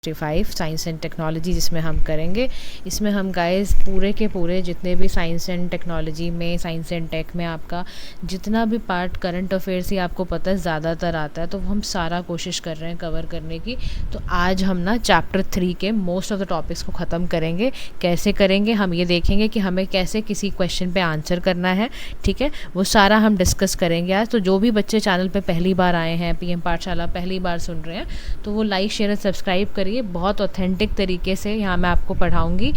5 science and technology जिसमें हम करेंगे। इसमें हम गाइस पूरे के पूरे जितने भी साइंस एंड टेक्नोलॉजी में, साइंस एंड टेक में आपका जितना भी पार्ट करंट अफेयर्स ही आपको पता है ज़्यादातर आता है, तो हम सारा कोशिश कर रहे हैं कवर करने की। तो आज हम ना चैप्टर 3 के मोस्ट ऑफ द टॉपिक्स को ख़त्म करेंगे। कैसे करेंगे हम ये देखेंगे कि हमें कैसे किसी क्वेश्चन पे आंसर करना है, ठीक है, वो सारा हम डिस्कस करेंगे आज। तो जो भी बच्चे चैनल पे पहली बार आए हैं, पीएम पाठशाला पहली बार सुन रहे हैं, तो वो लाइक शेयर सब्सक्राइब करिए। बहुत ऑथेंटिक तरीके से यहाँ मैं आपको पढ़ाऊँगी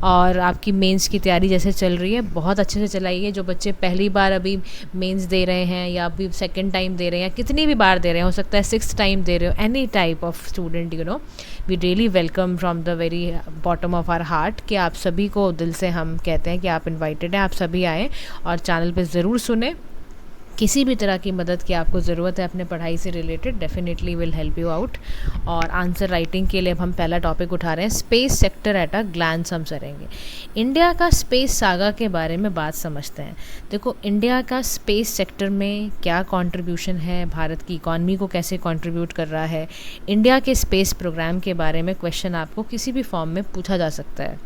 और आपकी मेंस की तैयारी जैसे चल रही है बहुत अच्छे से चलाइए। जो बच्चे पहली बार अभी मेंस दे रहे हैं या अभी सेकंड टाइम दे रहे हैं या कितनी भी बार दे रहे हैं, हो सकता है 6th टाइम दे रहे हो, any type of student, you know, we really welcome from the very bottom of our heart कि आप सभी को दिल से हम कहते हैं कि आप इन्वाइटेड हैं, आप सभी आएँ और चैनल पे ज़रूर सुने। किसी भी तरह की मदद की आपको ज़रूरत है अपने पढ़ाई से related, definitely will help you out. और आंसर राइटिंग के लिए अब हम पहला टॉपिक उठा रहे हैं, space sector at a glance हम करेंगे। इंडिया का स्पेस सागा के बारे में बात समझते हैं। देखो, इंडिया का स्पेस सेक्टर में क्या कंट्रीब्यूशन है, भारत की इकॉनमी को कैसे कंट्रीब्यूट कर रहा है, इंडिया के स्पेस प्रोग्राम के बारे में क्वेश्चन आपको किसी भी फॉर्म में पूछा जा सकता है।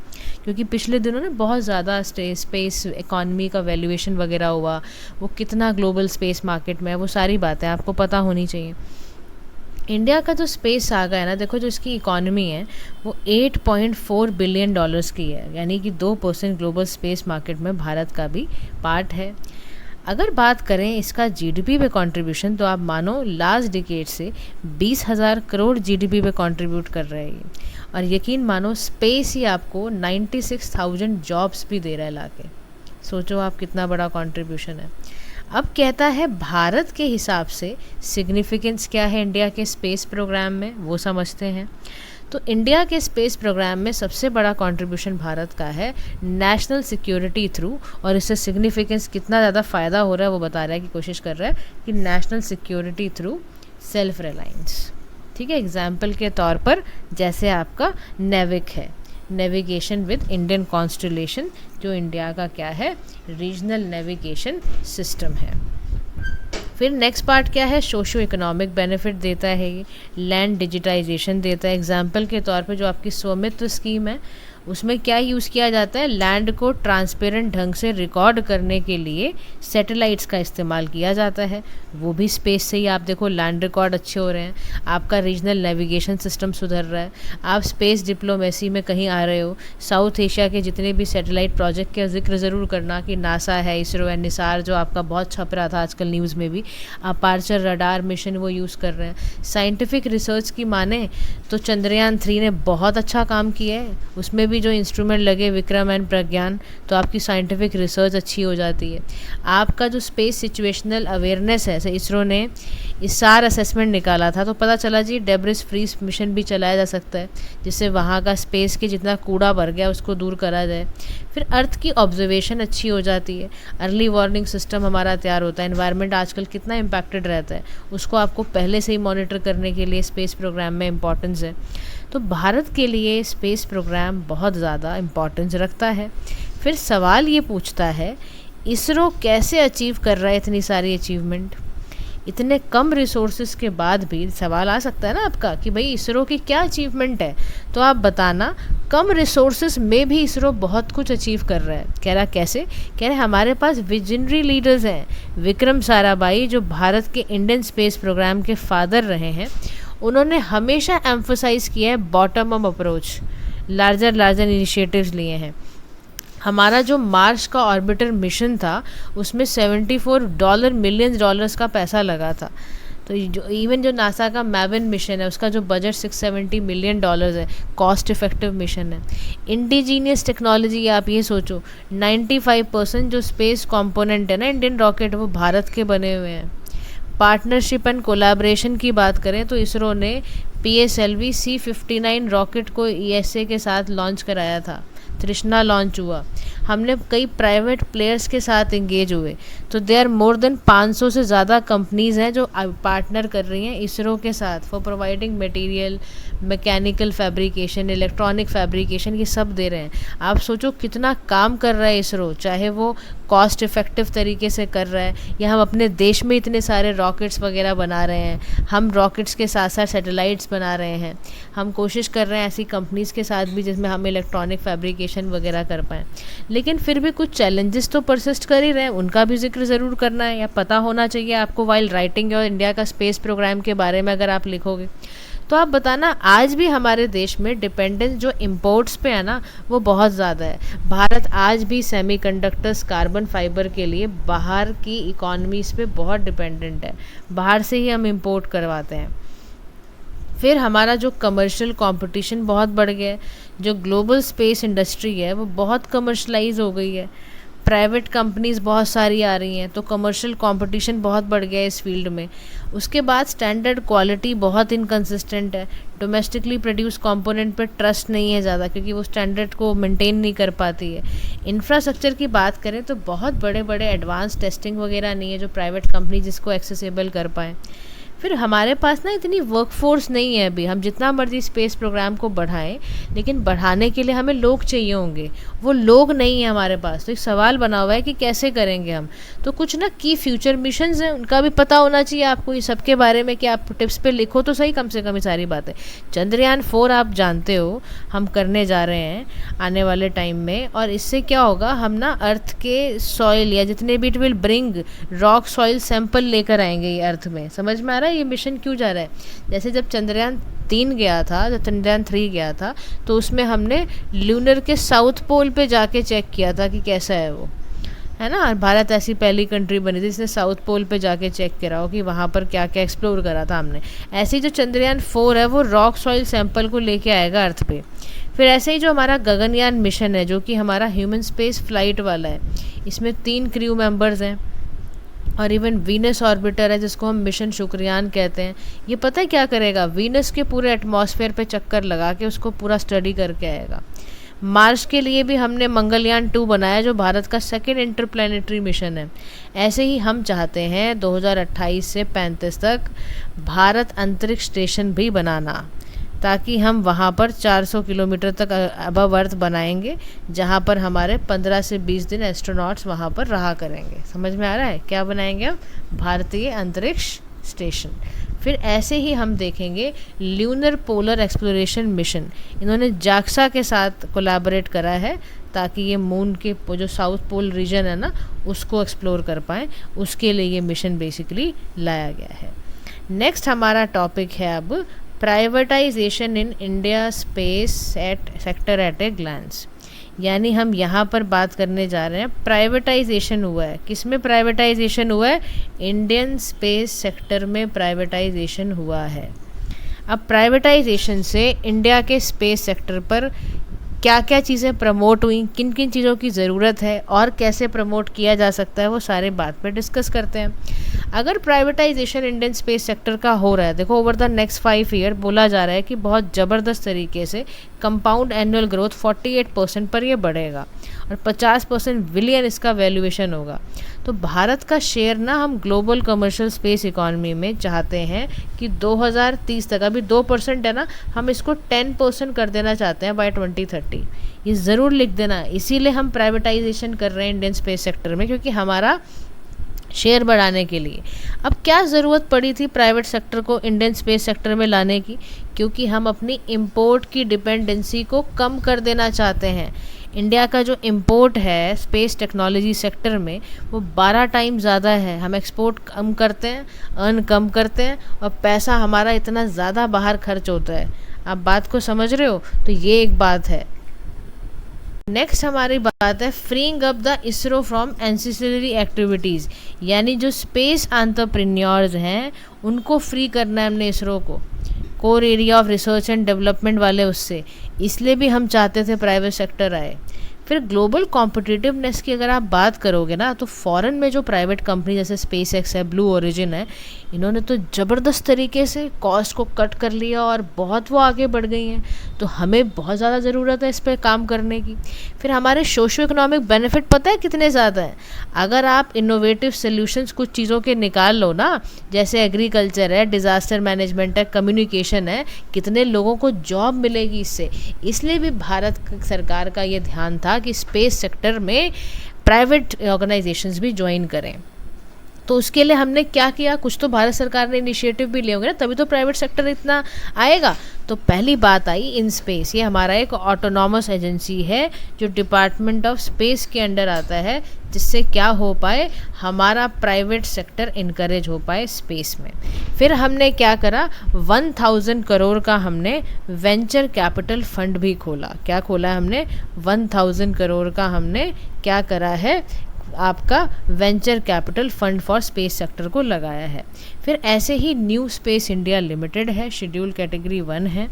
क्योंकि पिछले दिनों ने बहुत ज़्यादा स्पेस इकॉनमी का वैल्यूएशन वगैरह हुआ, वो कितना ग्लोबल स्पेस मार्केट में है, वो सारी बातें आपको पता होनी चाहिए। इंडिया का जो स्पेस सागा है ना, देखो जो इसकी इकॉनमी है वो $8.4 बिलियन की है, यानी कि 2% ग्लोबल स्पेस मार्केट में भारत का भी पार्ट है। अगर बात करें इसका जीडीपी पे कंट्रीब्यूशन, तो आप मानो लास्ट डिकेड से 20,000 करोड़ जीडीपी पे कंट्रीब्यूट कर रहे हैं। और यकीन मानो स्पेस ही आपको 96,000 जॉब्स भी दे रहा है लाके। सोचो आप कितना बड़ा कंट्रीब्यूशन है। अब कहता है भारत के हिसाब से सिग्निफिकेंस क्या है इंडिया के स्पेस प्रोग्राम में, वो समझते हैं। तो इंडिया के स्पेस प्रोग्राम में सबसे बड़ा कंट्रीब्यूशन भारत का है नेशनल सिक्योरिटी थ्रू, और इससे सिग्निफिकेंस कितना ज़्यादा फ़ायदा हो रहा है वो बता रहा है कि कोशिश कर रहा है कि national security through self reliance, ठीक है। एग्जाम्पल के तौर पर जैसे आपका नेविक है, नेविगेशन विद इंडियन कॉन्स्टलेशन, जो इंडिया का क्या है, रीजनल नेविगेशन सिस्टम है। फिर नेक्स्ट पार्ट क्या है, सोशो इकोनॉमिक बेनिफिट देता है ये, लैंड डिजिटाइजेशन देता है। एग्जाम्पल के तौर पे जो आपकी स्वामित्व स्कीम है उसमें क्या यूज़ किया जाता है, लैंड को ट्रांसपेरेंट ढंग से रिकॉर्ड करने के लिए सैटेलाइट्स का इस्तेमाल किया जाता है। वो भी स्पेस से ही आप देखो लैंड रिकॉर्ड अच्छे हो रहे हैं, आपका रीजनल नेविगेशन सिस्टम सुधर रहा है, आप स्पेस डिप्लोमेसी में कहीं आ रहे हो। साउथ एशिया के जितने भी सैटेलाइट प्रोजेक्ट का जिक्र ज़रूर करना कि नासा है, इसरो है, निसार जो आपका बहुत छप रहा था आजकल न्यूज़ में भी, अपार्चर रडार मिशन वो यूज़ कर रहे हैं। साइंटिफिक रिसर्च की माने तो चंद्रयान 3 ने बहुत अच्छा काम किया है, उसमें भी जो इंस्ट्रूमेंट लगे विक्रम एंड प्रज्ञान, तो आपकी साइंटिफिक रिसर्च अच्छी हो जाती है। आपका जो स्पेस सिचुएशनल अवेयरनेस है, जैसे इसरो ने इसार असेसमेंट निकाला था, तो पता चला जी डेब्रिस फ्री मिशन भी चलाया जा सकता है, जिससे वहाँ का स्पेस के जितना कूड़ा भर गया उसको दूर करा जाए। फिर अर्थ की ऑब्जर्वेशन अच्छी हो जाती है, अर्ली वार्निंग सिस्टम हमारा तैयार होता है। एनवायरनमेंट आजकल कितना इम्पैक्टेड रहता है, उसको आपको पहले से ही मॉनिटर करने के लिए स्पेस प्रोग्राम में इम्पॉर्टेंस है। तो भारत के लिए स्पेस प्रोग्राम बहुत ज़्यादा इम्पॉर्टेंस रखता है। फिर सवाल ये पूछता है, इसरो कैसे अचीव कर रहा है इतनी सारी अचीवमेंट, इतने कम रिसोर्सेज के बाद भी। सवाल आ सकता है ना आपका कि भाई इसरो की क्या अचीवमेंट है, तो आप बताना कम रिसोर्सेज में भी इसरो बहुत कुछ अचीव कर रहा है। कह रहा कैसे, कह रहे हमारे पास विजनरी लीडर्स हैं। विक्रम साराभाई जो भारत के इंडियन स्पेस प्रोग्राम के फादर रहे हैं, उन्होंने हमेशा एम्फोसाइज़ किया है bottom up approach, larger initiatives लिए हैं। हमारा जो मार्स का ऑर्बिटर मिशन था उसमें $74 मिलियन का पैसा लगा था। तो जो इवन जो नासा का मैविन मिशन है उसका जो बजट $670 मिलियन है, कॉस्ट इफेक्टिव मिशन है। इंडिजीनियस टेक्नोलॉजी, आप ये सोचो 95% जो स्पेस कंपोनेंट है ना इंडियन रॉकेट, वो भारत के बने हुए हैं। पार्टनरशिप एंड कोलैबोरेशन की बात करें तो इसरो ने PSLV C-59 रॉकेट को ESA के साथ लॉन्च कराया था, तृष्णा लॉन्च हुआ। हमने कई प्राइवेट प्लेयर्स के साथ इंगेज हुए। तो दे आर मोर देन 500 से ज़्यादा कंपनीज़ हैं जो पार्टनर कर रही हैं इसरो के साथ for providing material, mechanical fabrication, electronic fabrication, ये सब दे रहे हैं। आप सोचो कितना काम कर रहा है इसरो, चाहे वो कॉस्ट इफ़ेक्टिव तरीके से कर रहा है या हम अपने देश में इतने सारे रॉकेट्स वगैरह बना रहे हैं। हम रॉकेट्स के साथ साथ सैटेलाइट्स बना रहे हैं। हम कोशिश कर रहे हैं ऐसी कंपनीज़ के साथ भी जिसमें हम इलेक्ट्रॉनिक फैब्रिकेशन वगैरह कर पाएँ। लेकिन फिर भी कुछ चैलेंजेस तो परसिस्ट कर ही रहे हैं, उनका भी जिक्र ज़रूर करना है या पता होना चाहिए आपको वाइल राइटिंग और इंडिया का स्पेस प्रोग्राम के बारे में अगर आप लिखोगे। तो आप बताना, आज भी हमारे देश में डिपेंडेंस जो इंपोर्ट्स पे है ना वो बहुत ज़्यादा है। भारत आज भी सेमीकंडक्टर्स, कार्बन फाइबर के लिए बाहर की इकोनॉमीज़ पे बहुत डिपेंडेंट है, बाहर से ही हम इंपोर्ट करवाते हैं। फिर हमारा जो कमर्शियल कंपटीशन बहुत बढ़ गया है, जो ग्लोबल स्पेस इंडस्ट्री है वो बहुत कमर्शलाइज हो गई है। प्राइवेट कंपनीज़ बहुत सारी आ रही हैं, तो कमर्शियल कंपटीशन बहुत बढ़ गया है इस फील्ड में। उसके बाद स्टैंडर्ड क्वालिटी बहुत इनकंसिस्टेंट है। डोमेस्टिकली प्रोड्यूस कंपोनेंट पे ट्रस्ट नहीं है ज़्यादा, क्योंकि वो स्टैंडर्ड को मेंटेन नहीं कर पाती है। इंफ्रास्ट्रक्चर की बात करें तो बहुत बड़े बड़े एडवांस टेस्टिंग वगैरह नहीं है जो प्राइवेट कंपनी जिसको एक्सेसिबल कर पाएँ। फिर हमारे पास ना इतनी वर्कफोर्स नहीं है अभी। हम जितना मर्जी स्पेस प्रोग्राम को बढ़ाएं, लेकिन बढ़ाने के लिए हमें लोग चाहिए होंगे, वो लोग नहीं है हमारे पास। तो एक सवाल बना हुआ है कि कैसे करेंगे हम। तो कुछ ना की फ्यूचर मिशंस हैं, उनका भी पता होना चाहिए आपको ये सब के बारे में, कि आप टिप्स पे लिखो तो सही कम से कम ये सारी बातें। चंद्रयान 4 आप जानते हो हम करने जा रहे हैं आने वाले टाइम में, और इससे क्या होगा, हम ना अर्थ के सॉइल या जितने भी it will bring rock soil sample लेकर आएंगे ये अर्थ में। समझ में आ रहा है ये मिशन क्यों जा रहा है? जैसे जब चंद्रयान 3 गया था, जब चंद्रयान 3 गया था, तो उसमें हमने ल्यूनर के साउथ पोल पे जाके चेक किया था कि कैसा है वो, है ना। भारत ऐसी पहली कंट्री बनी थी जिसने साउथ पोल पे जाके चेक करा हो कि वहाँ पर क्या क्या एक्सप्लोर करा था हमने। ऐसे ही जो चंद्रयान 4 है वो रॉक सॉइल सैंपल को लेके आएगा अर्थ पे। फिर ऐसे ही जो हमारा गगनयान मिशन है, जो कि हमारा ह्यूमन स्पेस फ्लाइट वाला है, इसमें 3 क्रू मेंबर्स हैं, और इवन वीनस ऑर्बिटर है जिसको हम मिशन शुक्रयान कहते हैं। ये पता है क्या करेगा, वीनस के पूरे एटमॉस्फेयर पे चक्कर लगा के उसको पूरा स्टडी करके आएगा। मार्स के लिए भी हमने मंगलयान 2 बनाया जो भारत का सेकेंड इंटरप्लैनेटरी मिशन है। ऐसे ही हम चाहते हैं 2028 से 35 तक भारत अंतरिक्ष स्टेशन भी बनाना, ताकि हम वहाँ पर 400 किलोमीटर तक अबव अर्थ बनाएंगे, जहाँ पर हमारे 15 से 20 दिन एस्ट्रोनॉट्स वहाँ पर रहा करेंगे। समझ में आ रहा है क्या बनाएंगे हम? भारतीय अंतरिक्ष स्टेशन। फिर ऐसे ही हम देखेंगे ल्यूनर पोलर एक्सप्लोरेशन मिशन। इन्होंने जाक्सा के साथ कोलैबोरेट करा है ताकि ये मून के जो साउथ पोल रीजन है ना उसको एक्सप्लोर कर पाएँ। उसके लिए ये मिशन बेसिकली लाया गया है। नेक्स्ट हमारा टॉपिक है अब privatisation in India space sector at a glance. यानी हम यहाँ पर बात करने जा रहे हैं, प्राइवेटाइजेशन हुआ है। किस में प्राइवेटाइजेशन हुआ है? इंडियन स्पेस सेक्टर में प्राइवेटाइजेशन हुआ है। अब प्राइवेटाइजेशन से इंडिया के स्पेस सेक्टर पर क्या क्या चीज़ें प्रमोट हुई, किन किन चीज़ों की ज़रूरत है और कैसे प्रमोट किया जा सकता है, वो सारे बात पे डिस्कस करते हैं। अगर प्राइवेटाइजेशन इंडियन स्पेस सेक्टर का हो रहा है, देखो ओवर द नेक्स्ट 5 ईयर बोला जा रहा है कि बहुत ज़बरदस्त तरीके से कंपाउंड एनुअल ग्रोथ 48% पर ये बढ़ेगा और 50% बिलियन इसका वैल्यूएशन होगा। तो भारत का शेयर ना हम ग्लोबल कमर्शियल स्पेस इकॉनमी में चाहते हैं कि 2030 तक, अभी 2% है ना, हम इसको 10% कर देना चाहते हैं बाय 2030। ये ज़रूर लिख देना। इसीलिए हम प्राइवेटाइजेशन कर रहे हैं इंडियन स्पेस सेक्टर में, क्योंकि हमारा शेयर बढ़ाने के लिए। अब क्या ज़रूरत पड़ी थी प्राइवेट सेक्टर को इंडियन स्पेस सेक्टर में लाने की? क्योंकि हम अपनी इंपोर्ट की डिपेंडेंसी को कम कर देना चाहते हैं। इंडिया का जो इंपोर्ट है स्पेस टेक्नोलॉजी सेक्टर में वो 12 टाइम ज़्यादा है। हम एक्सपोर्ट कम करते हैं, अर्न कम करते हैं, और पैसा हमारा इतना ज़्यादा बाहर खर्च होता है। आप बात को समझ रहे हो? तो ये एक बात है। नेक्स्ट हमारी बात है freeing up the ISRO from ancillary activities. यानी जो स्पेस एंटरप्रेन्योर्स हैं उनको फ्री करना है हमने इसरो को, core area of research and development वाले उससे। इसलिए भी हम चाहते थे प्राइवेट सेक्टर आए। फिर ग्लोबल कॉम्पिटिटिवनेस की अगर आप बात करोगे ना, तो फॉरेन में जो प्राइवेट कंपनी जैसे स्पेस एक्स है, ब्लू ओरिजिन है, इन्होंने तो ज़बरदस्त तरीके से कॉस्ट को कट कर लिया और बहुत वो आगे बढ़ गई हैं। तो हमें बहुत ज़्यादा ज़रूरत है इस पर काम करने की। फिर हमारे सोशो इकोनॉमिक बेनिफिट पता है कितने ज़्यादा हैं? अगर आप इनोवेटिव सोल्यूशंस कुछ चीज़ों के निकाल लो ना, जैसे एग्रीकल्चर है, डिज़ास्टर मैनेजमेंट है, कम्युनिकेशन है, कितने लोगों को जॉब मिलेगी इससे। इसलिए भी भारत सरकार का ये ध्यान था कि स्पेस सेक्टर में प्राइवेट ऑर्गेनाइजेशंस भी ज्वाइन करें। तो उसके लिए हमने क्या किया, कुछ तो भारत सरकार ने इनिशिएटिव भी लिए होंगे ना, तभी तो प्राइवेट सेक्टर इतना आएगा। तो पहली बात आई इन स्पेस, ये हमारा एक ऑटोनॉमस एजेंसी है जो डिपार्टमेंट ऑफ स्पेस के अंडर आता है, जिससे क्या हो पाए, हमारा प्राइवेट सेक्टर इनकरेज हो पाए स्पेस में। फिर हमने क्या करा, 1000 करोड़ का हमने वेंचर कैपिटल फंड भी खोला। क्या खोला है हमने? 1000 करोड़ का हमने क्या करा है, आपका venture capital fund for space sector को लगाया है। फिर ऐसे ही न्यू स्पेस इंडिया लिमिटेड है, शेड्यूल कैटेगरी 1 है,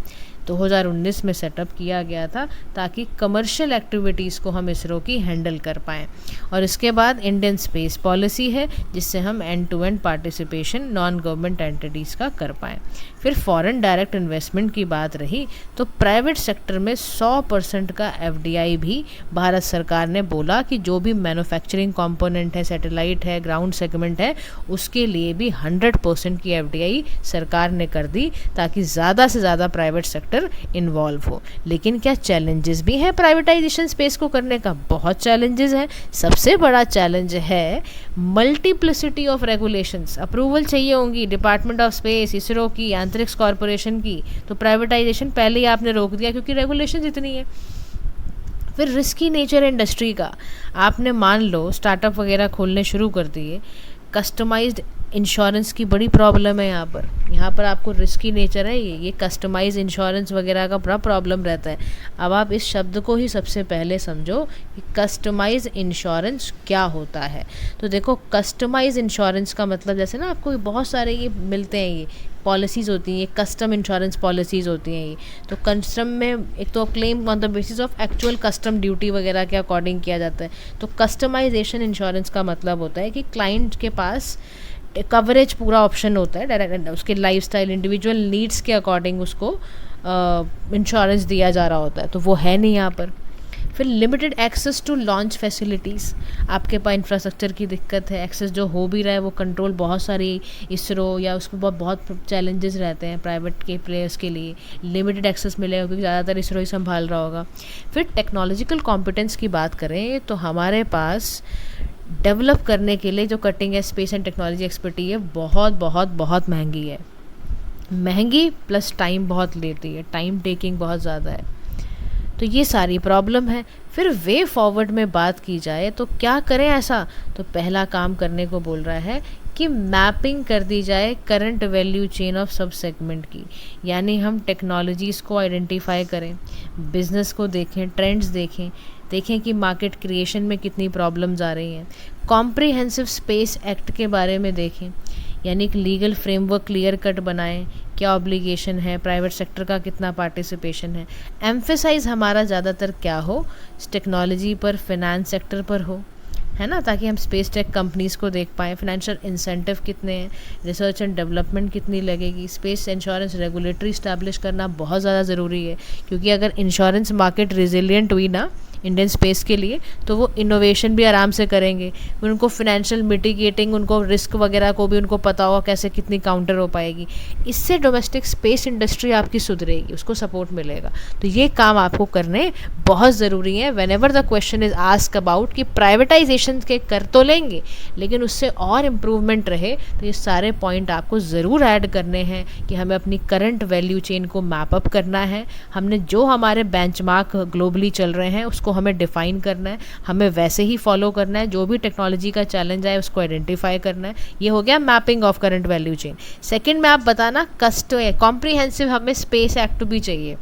2019 में सेटअप किया गया था ताकि कमर्शियल एक्टिविटीज़ को हम इसरो की हैंडल कर पाएँ। और इसके बाद इंडियन स्पेस पॉलिसी है, जिससे हम end to end participation non government entities का कर पाएँ। फिर फॉरेन डायरेक्ट इन्वेस्टमेंट की बात रही, तो प्राइवेट सेक्टर में 100% का FDI भी भारत सरकार ने बोला कि जो भी मैन्युफैक्चरिंग कंपोनेंट है, सैटेलाइट है, ग्राउंड सेगमेंट है, उसके लिए भी 100% की FDI सरकार ने कर दी, ताकि ज़्यादा से ज़्यादा प्राइवेट सेक्टर इन्वॉल्व हो। लेकिन क्या चैलेंजेस भी हैं प्राइवेटाइजेशन स्पेस को करने का? बहुत चैलेंजेस हैं। सबसे बड़ा चैलेंज है मल्टीप्लिसिटी ऑफ रेगुलेशंस। अप्रूवल चाहिए होंगी डिपार्टमेंट ऑफ स्पेस, इसरो की, अंतरिक्ष कॉरपोरेशन की, तो प्राइवेटाइजेशन पहले ही आपने रोक दिया क्योंकि रेगुलेशंस इतनी है। फिर रिस्की नेचर इंडस्ट्री का, आपने मान लो स्टार्टअप वगैरह खोलने शुरू कर दिए, कस्टमाइज्ड इंश्योरेंस की बड़ी प्रॉब्लम है यहाँ पर आपको रिस्की नेचर है, ये कस्टमाइज इंश्योरेंस वगैरह का बड़ा प्रॉब्लम रहता है। अब आप इस शब्द को ही सबसे पहले समझो कि कस्टमाइज इंश्योरेंस क्या होता है। तो देखो, कस्टमाइज इंश्योरेंस का मतलब, जैसे ना आपको बहुत सारे ये मिलते हैं, ये पॉलिसीज़ होती हैं, ये कस्टम इंश्योरेंस पॉलिसीज़ होती हैं। ये तो कस्टम में एक तो claim on the basis of actual custom duty वगैरह के अकॉर्डिंग किया जाता है। तो कस्टमाइजेशन इंश्योरेंस का मतलब होता है कि क्लाइंट के पास कवरेज पूरा ऑप्शन होता है, डायरेक्ट उसके लाइफस्टाइल, इंडिविजुअल नीड्स के अकॉर्डिंग उसको इंश्योरेंस दिया जा रहा होता है। तो वो है नहीं यहाँ पर। फिर limited access to launch facilities, आपके पास इंफ्रास्ट्रक्चर की दिक्कत है, एक्सेस जो हो भी रहा है वो कंट्रोल बहुत सारी इसरो या उसको बहुत चैलेंजेस रहते हैं प्राइवेट के प्लेयर्स के लिए। लिमिटेड एक्सेस मिलेगा क्योंकि ज़्यादातर इसरो ही संभाल रहा होगा। फिर टेक्नोलॉजिकल कॉम्पिटेंस की बात करें तो हमारे पास डेवलप करने के लिए जो cutting edge space and technology expertise है, बहुत महंगी है। महंगी प्लस टाइम बहुत लेती है, टाइम टेकिंग बहुत ज़्यादा है। तो ये सारी प्रॉब्लम है। फिर वे फॉरवर्ड में बात की जाए तो क्या करें ऐसा? तो पहला काम करने को बोल रहा है कि मैपिंग कर दी जाए करंट वैल्यू चेन ऑफ सब सेगमेंट की, यानी हम टेक्नोलॉजीज़ को आइडेंटिफाई करें, बिज़नेस को देखें, ट्रेंड्स देखें कि मार्केट क्रिएशन में कितनी प्रॉब्लम्स आ रही हैं। कॉम्प्रिहेंसिव स्पेस एक्ट के बारे में देखें, यानी एक लीगल फ्रेमवर्क क्लियर कट बनाएं, क्या ऑब्लिगेशन है, प्राइवेट सेक्टर का कितना पार्टिसिपेशन है। एम्फेसाइज हमारा ज़्यादातर क्या हो, टेक्नोलॉजी पर, फिनेंस सेक्टर पर हो, है ना, ताकि हम स्पेस टेक कंपनीज़ को देख पाएँ। फिनेंशियल इंसेंटिव कितने हैं, रिसर्च एंड डेवलपमेंट कितनी लगेगी। स्पेस इंश्योरेंस रेगुलेटरी इस्टेब्लिश करना बहुत ज़्यादा ज़रूरी है, क्योंकि अगर इंश्योरेंस मार्केट रिजिलियंट हुई ना इंडियन स्पेस के लिए, तो वो इनोवेशन भी आराम से करेंगे। उनको फिनेंशियल मिटिगेटिंग, उनको रिस्क वगैरह को भी उनको पता होगा कैसे कितनी काउंटर हो पाएगी। इससे डोमेस्टिक स्पेस इंडस्ट्री आपकी सुधरेगी, उसको सपोर्ट मिलेगा। तो ये काम आपको करने बहुत ज़रूरी है। When ever the question is ask about कि प्राइवेटाइजेशन के कर तो लेंगे लेकिन उससे और इम्प्रूवमेंट रहे, तो ये सारे पॉइंट आपको ज़रूर ऐड करने हैं कि हमें अपनी करंट वैल्यू चेन को मैप अप करना है। हमने जो हमारे बेंचमार्क ग्लोबली चल रहे हैं उसको हमें डिफाइन करना है, हमें वैसे ही फॉलो करना है। जो भी टेक्नोलॉजी का चैलेंज आए उसको आइडेंटिफाई करना है। ये हो गया mapping of current value chain. Second में आप बताना कॉम्प्रिहेंसिव हमें स्पेस एक्ट भी चाहिए,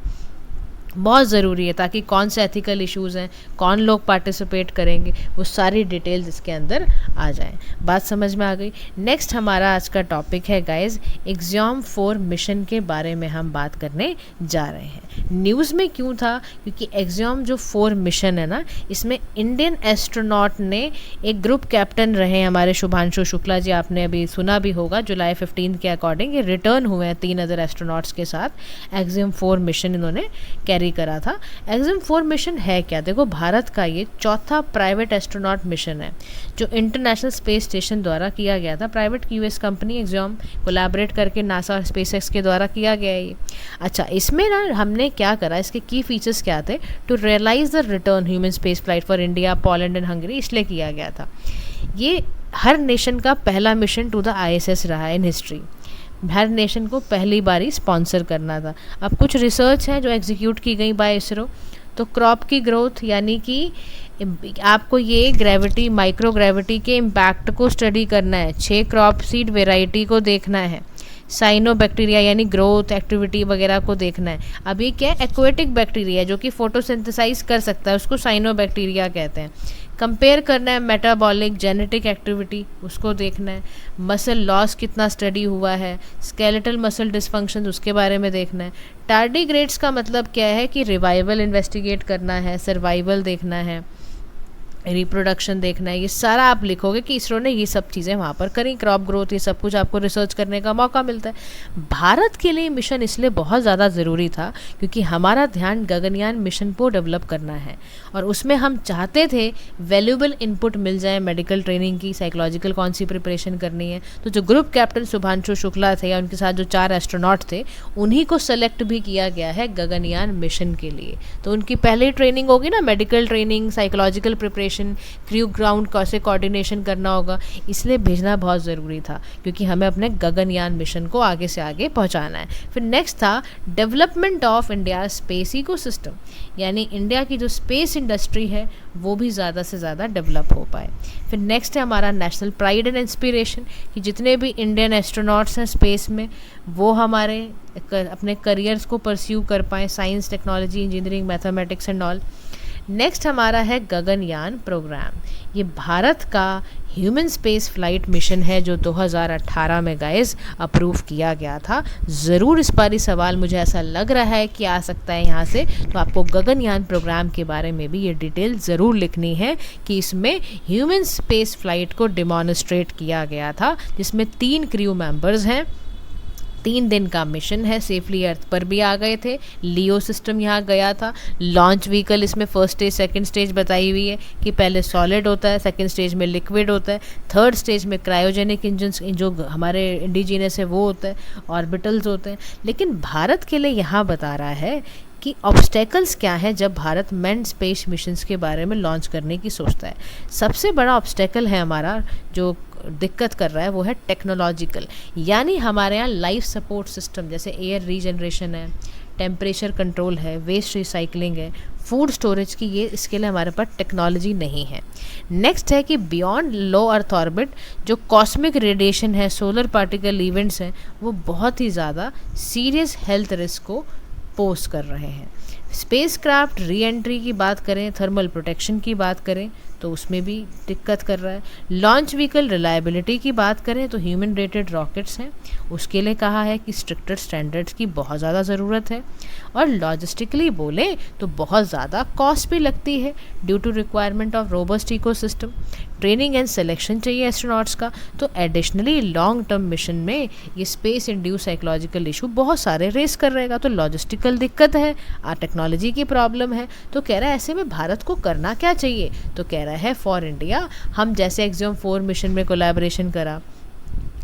बहुत ज़रूरी है, ताकि कौन से एथिकल इश्यूज़ हैं, कौन लोग पार्टिसिपेट करेंगे, वो सारी डिटेल्स इसके अंदर आ जाएं। बात समझ में आ गई। नेक्स्ट हमारा आज का टॉपिक है गाइस, एग्जाम 4 मिशन के बारे में हम बात करने जा रहे हैं। न्यूज़ में क्यों था? क्योंकि एग्जाम जो 4 मिशन है ना, इसमें इंडियन एस्ट्रोनॉट ने एक ग्रुप कैप्टन रहे हमारे शुभांशु शुक्ला जी, आपने अभी सुना भी होगा। जुलाई 15 के अकॉर्डिंग ये रिटर्न हुए हैं 3 अदर एस्ट्रोनॉट्स के साथ। एग्जाम 4 मिशन इन्होंने कैरी करा था। एग्जाम 4 मिशन है क्या? देखो, भारत का ये चौथा प्राइवेट एस्ट्रोनॉट मिशन है जो इंटरनेशनल स्पेस स्टेशन द्वारा किया गया था। Private US company exam collaborate करके नासा और स्पेसएक्स के द्वारा किया गया है ये। अच्छा, इसमें ना हमने क्या करा, इसके की फीचर्स क्या थे? To realise the return human space flight for India, Poland and Hungary, इसलिए किया गया था। ये हर नेशन का पहला मिशन टू द आईएसएस रहा है इन हिस्ट्री। हर नेशन को पहली बारी स्पॉन्सर करना था। अब कुछ रिसर्च है जो एग्जीक्यूट की गई बाय इसरो। तो क्रॉप की ग्रोथ, यानी कि आपको ये ग्रेविटी, माइक्रो ग्रेविटी के इम्पैक्ट को स्टडी करना है। 6 क्रॉप सीड वेराइटी को देखना है। साइनोबैक्टीरिया यानी ग्रोथ एक्टिविटी वगैरह को देखना है। अब ये क्या है? एक्वेटिक बैक्टीरिया जो कि फोटोसिंथेसाइज कर सकता है, उसको साइनोबैक्टीरिया कहते हैं। कंपेयर करना है मेटाबॉलिक जेनेटिक एक्टिविटी, उसको देखना है। मसल लॉस कितना स्टडी हुआ है, स्केलेटल मसल डिसफंक्शन, उसके बारे में देखना है। टार्डिग्रेड्स का मतलब क्या है कि रिवाइवल इन्वेस्टिगेट करना है, सर्वाइवल देखना है, रिप्रोडक्शन देखना है। ये सारा आप लिखोगे कि इसरो ने ये सब चीज़ें वहाँ पर करी। क्रॉप ग्रोथ, ये सब कुछ आपको रिसर्च करने का मौका मिलता है। भारत के लिए मिशन इसलिए बहुत ज़्यादा ज़रूरी था क्योंकि हमारा ध्यान गगनयान मिशन को डेवलप करना है और उसमें हम चाहते थे वैल्यूएबल इनपुट मिल जाए, मेडिकल ट्रेनिंग की, साइकोलॉजिकल कौन सी प्रिपरेशन करनी है। तो जो ग्रुप कैप्टन शुभांशु शुक्ला थे या उनके साथ जो 4 एस्ट्रोनॉट थे, उन्हीं को सेलेक्ट भी किया गया है गगनयान मिशन के लिए। तो उनकी पहले ट्रेनिंग होगी ना, medical training, psychological preparation, crew ground कैसे कोऑर्डिनेशन करना होगा, इसलिए भेजना बहुत ज़रूरी था क्योंकि हमें अपने गगनयान मिशन को आगे से आगे पहुंचाना है। फिर नेक्स्ट था development of India space ecosystem, यानी इंडिया की जो स्पेस इंडस्ट्री है वो भी ज़्यादा से ज़्यादा डेवलप हो पाए। फिर नेक्स्ट है हमारा नेशनल प्राइड एंड इंस्पिरेशन, कि जितने भी इंडियन एस्ट्रोनॉट्स हैं स्पेस में वो हमारे अपने करियर्स को परस्यू कर पाएँ, science, technology, engineering, mathematics and all. Next हमारा है गगनयान प्रोग्राम। ये भारत का ह्यूमन स्पेस फ्लाइट मिशन है जो 2018 में गाइस अप्रूव किया गया था। ज़रूर इस बारी सवाल मुझे ऐसा लग रहा है कि आ सकता है यहाँ से, तो आपको गगनयान प्रोग्राम के बारे में भी ये डिटेल ज़रूर लिखनी है कि इसमें ह्यूमन स्पेस फ्लाइट को डिमॉन्स्ट्रेट किया गया था, जिसमें 3 क्रू मेंबर्स हैं। 3 दिन का मिशन है, सेफली अर्थ पर भी आ गए थे। लियो सिस्टम यहाँ गया था। लॉन्च व्हीकल इसमें फर्स्ट स्टेज, सेकंड स्टेज बताई हुई है कि पहले सॉलिड होता है, सेकंड स्टेज में लिक्विड होता है, थर्ड स्टेज में क्रायोजेनिक इंजन जो हमारे इंडिजीनियस है वो होता है, ऑर्बिटल्स होते हैं। लेकिन भारत के लिए यहाँ बता रहा है कि ऑब्स्टेकल्स क्या है जब भारत मैन्ड स्पेस मिशंस के बारे में लॉन्च करने की सोचता है। सबसे बड़ा ऑब्स्टेकल है हमारा जो दिक्कत कर रहा है वो है टेक्नोलॉजिकल, यानी हमारे यहाँ लाइफ सपोर्ट सिस्टम जैसे एयर रीजनरेशन है, टेम्परेचर कंट्रोल है, वेस्ट रिसाइकलिंग है, फूड स्टोरेज की, ये इसके लिए हमारे पास टेक्नोलॉजी नहीं है। नेक्स्ट है कि बियॉन्ड लो अर्थ ऑर्बिट जो कॉस्मिक रेडिएशन है, सोलर पार्टिकल इवेंट्स हैं, वो बहुत ही ज़्यादा सीरियस हेल्थ रिस्क को पोज कर रहे हैं। स्पेसक्राफ्ट री एंट्री की बात करें, थर्मल प्रोटेक्शन की बात करें तो उसमें भी दिक्कत कर रहा है। लॉन्च व्हीकल रिलायबिलिटी की बात करें तो ह्यूमन रेटेड रॉकेट्स हैं, उसके लिए कहा है कि स्ट्रिक्टर स्टैंडर्ड्स की बहुत ज़्यादा ज़रूरत है। और लॉजिस्टिकली बोले तो बहुत ज़्यादा कॉस्ट भी लगती है due to requirement of robust ecosystem. Training and selection चाहिए एस्ट्रोनॉट्स का। तो एडिशनली लॉन्ग टर्म मिशन में ये स्पेस इंड्यूस साइकोलॉजिकल इशू बहुत सारे रेस कर रहेगा। तो लॉजिस्टिकल दिक्कत है, टेक्नोलॉजी की प्रॉब्लम है। तो कह रहा है ऐसे में भारत को करना क्या चाहिए? तो कह रहा है फॉर इंडिया हम जैसे एग्जाम 4 मिशन में कोलैबोरेशन करा,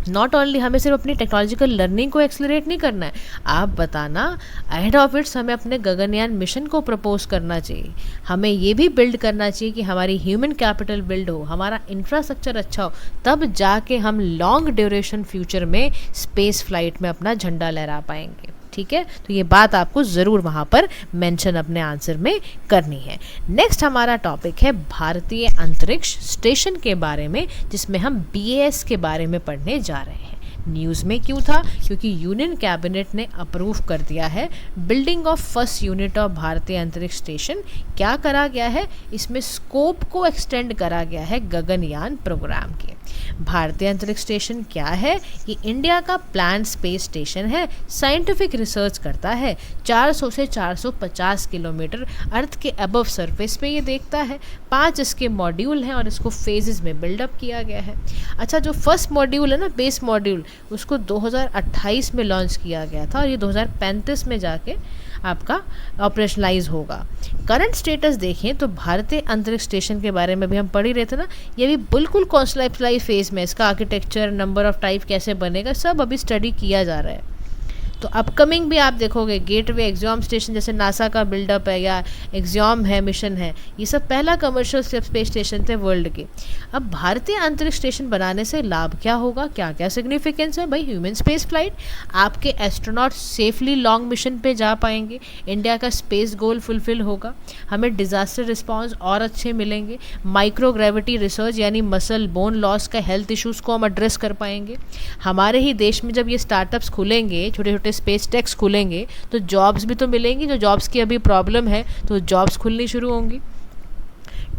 नॉट ओनली हमें सिर्फ अपनी टेक्नोलॉजिकल लर्निंग को एक्सलरेट नहीं करना है, आप बताना अहेड ऑफ इट्स हमें अपने गगनयान मिशन को प्रपोज करना चाहिए। हमें ये भी बिल्ड करना चाहिए कि हमारी ह्यूमन कैपिटल बिल्ड हो, हमारा इंफ्रास्ट्रक्चर अच्छा हो, तब जाके हम लॉन्ग ड्यूरेशन फ्यूचर में स्पेस फ्लाइट में अपना झंडा लहरा पाएंगे। ठीक है, तो ये बात आपको ज़रूर वहाँ पर मेंशन अपने आंसर में करनी है। नेक्स्ट हमारा टॉपिक है भारतीय अंतरिक्ष स्टेशन के बारे में, जिसमें हम BAS के बारे में पढ़ने जा रहे हैं। न्यूज़ में क्यों था? क्योंकि यूनियन कैबिनेट ने अप्रूव कर दिया है building of first unit of भारतीय अंतरिक्ष स्टेशन। क्या करा गया है? इसमें स्कोप को एक्सटेंड करा गया है गगनयान प्रोग्राम के। भारतीय अंतरिक्ष स्टेशन क्या है? ये इंडिया का प्लान स्पेस स्टेशन है, साइंटिफिक रिसर्च करता है, 400 से 450 किलोमीटर अर्थ के अबव सरफेस पे ये देखता है। 5 इसके मॉड्यूल हैं और इसको फेजेस में बिल्डअप किया गया है। अच्छा, जो फर्स्ट मॉड्यूल है ना, बेस मॉड्यूल, उसको 2028 में लॉन्च किया गया था और ये 2035 में जाके आपका ऑपरेशनलाइज होगा। करंट स्टेटस देखें तो भारतीय अंतरिक्ष स्टेशन के बारे में भी हम पढ़ ही रहे थे ना, ये भी बिल्कुल कॉन्सेप्चुअलाइज फेज में। इसका आर्किटेक्चर, नंबर ऑफ टाइप कैसे बनेगा, सब अभी स्टडी किया जा रहा है। तो अपकमिंग भी आप देखोगे, गेटवे एक्सॉम स्टेशन जैसे नासा का बिल्डअप है या एक्सॉम है, मिशन है, ये सब पहला कमर्शियल स्पेस स्टेशन थे वर्ल्ड के। अब भारतीय अंतरिक्ष स्टेशन बनाने से लाभ क्या होगा, क्या क्या सिग्निफिकेंस है? भाई, ह्यूमन स्पेस फ्लाइट, आपके एस्ट्रोनॉट सेफली लॉन्ग मिशन पे जा पाएंगे, इंडिया का स्पेस गोल फुलफिल होगा, हमें डिजास्टर रिस्पॉन्स और अच्छे मिलेंगे, माइक्रो ग्रेविटी रिसर्च यानी मसल बोन लॉस का हेल्थ इश्यूज़ को हम एड्रेस कर पाएंगे। हमारे ही देश में जब ये स्टार्टअप्स खुलेंगे, छोटे छोटे स्पेस टेक्स खुलेंगे, तो जॉब्स भी तो मिलेंगी। जो जॉब्स की अभी प्रॉब्लम है, तो जॉब्स खुलनी शुरू होंगी।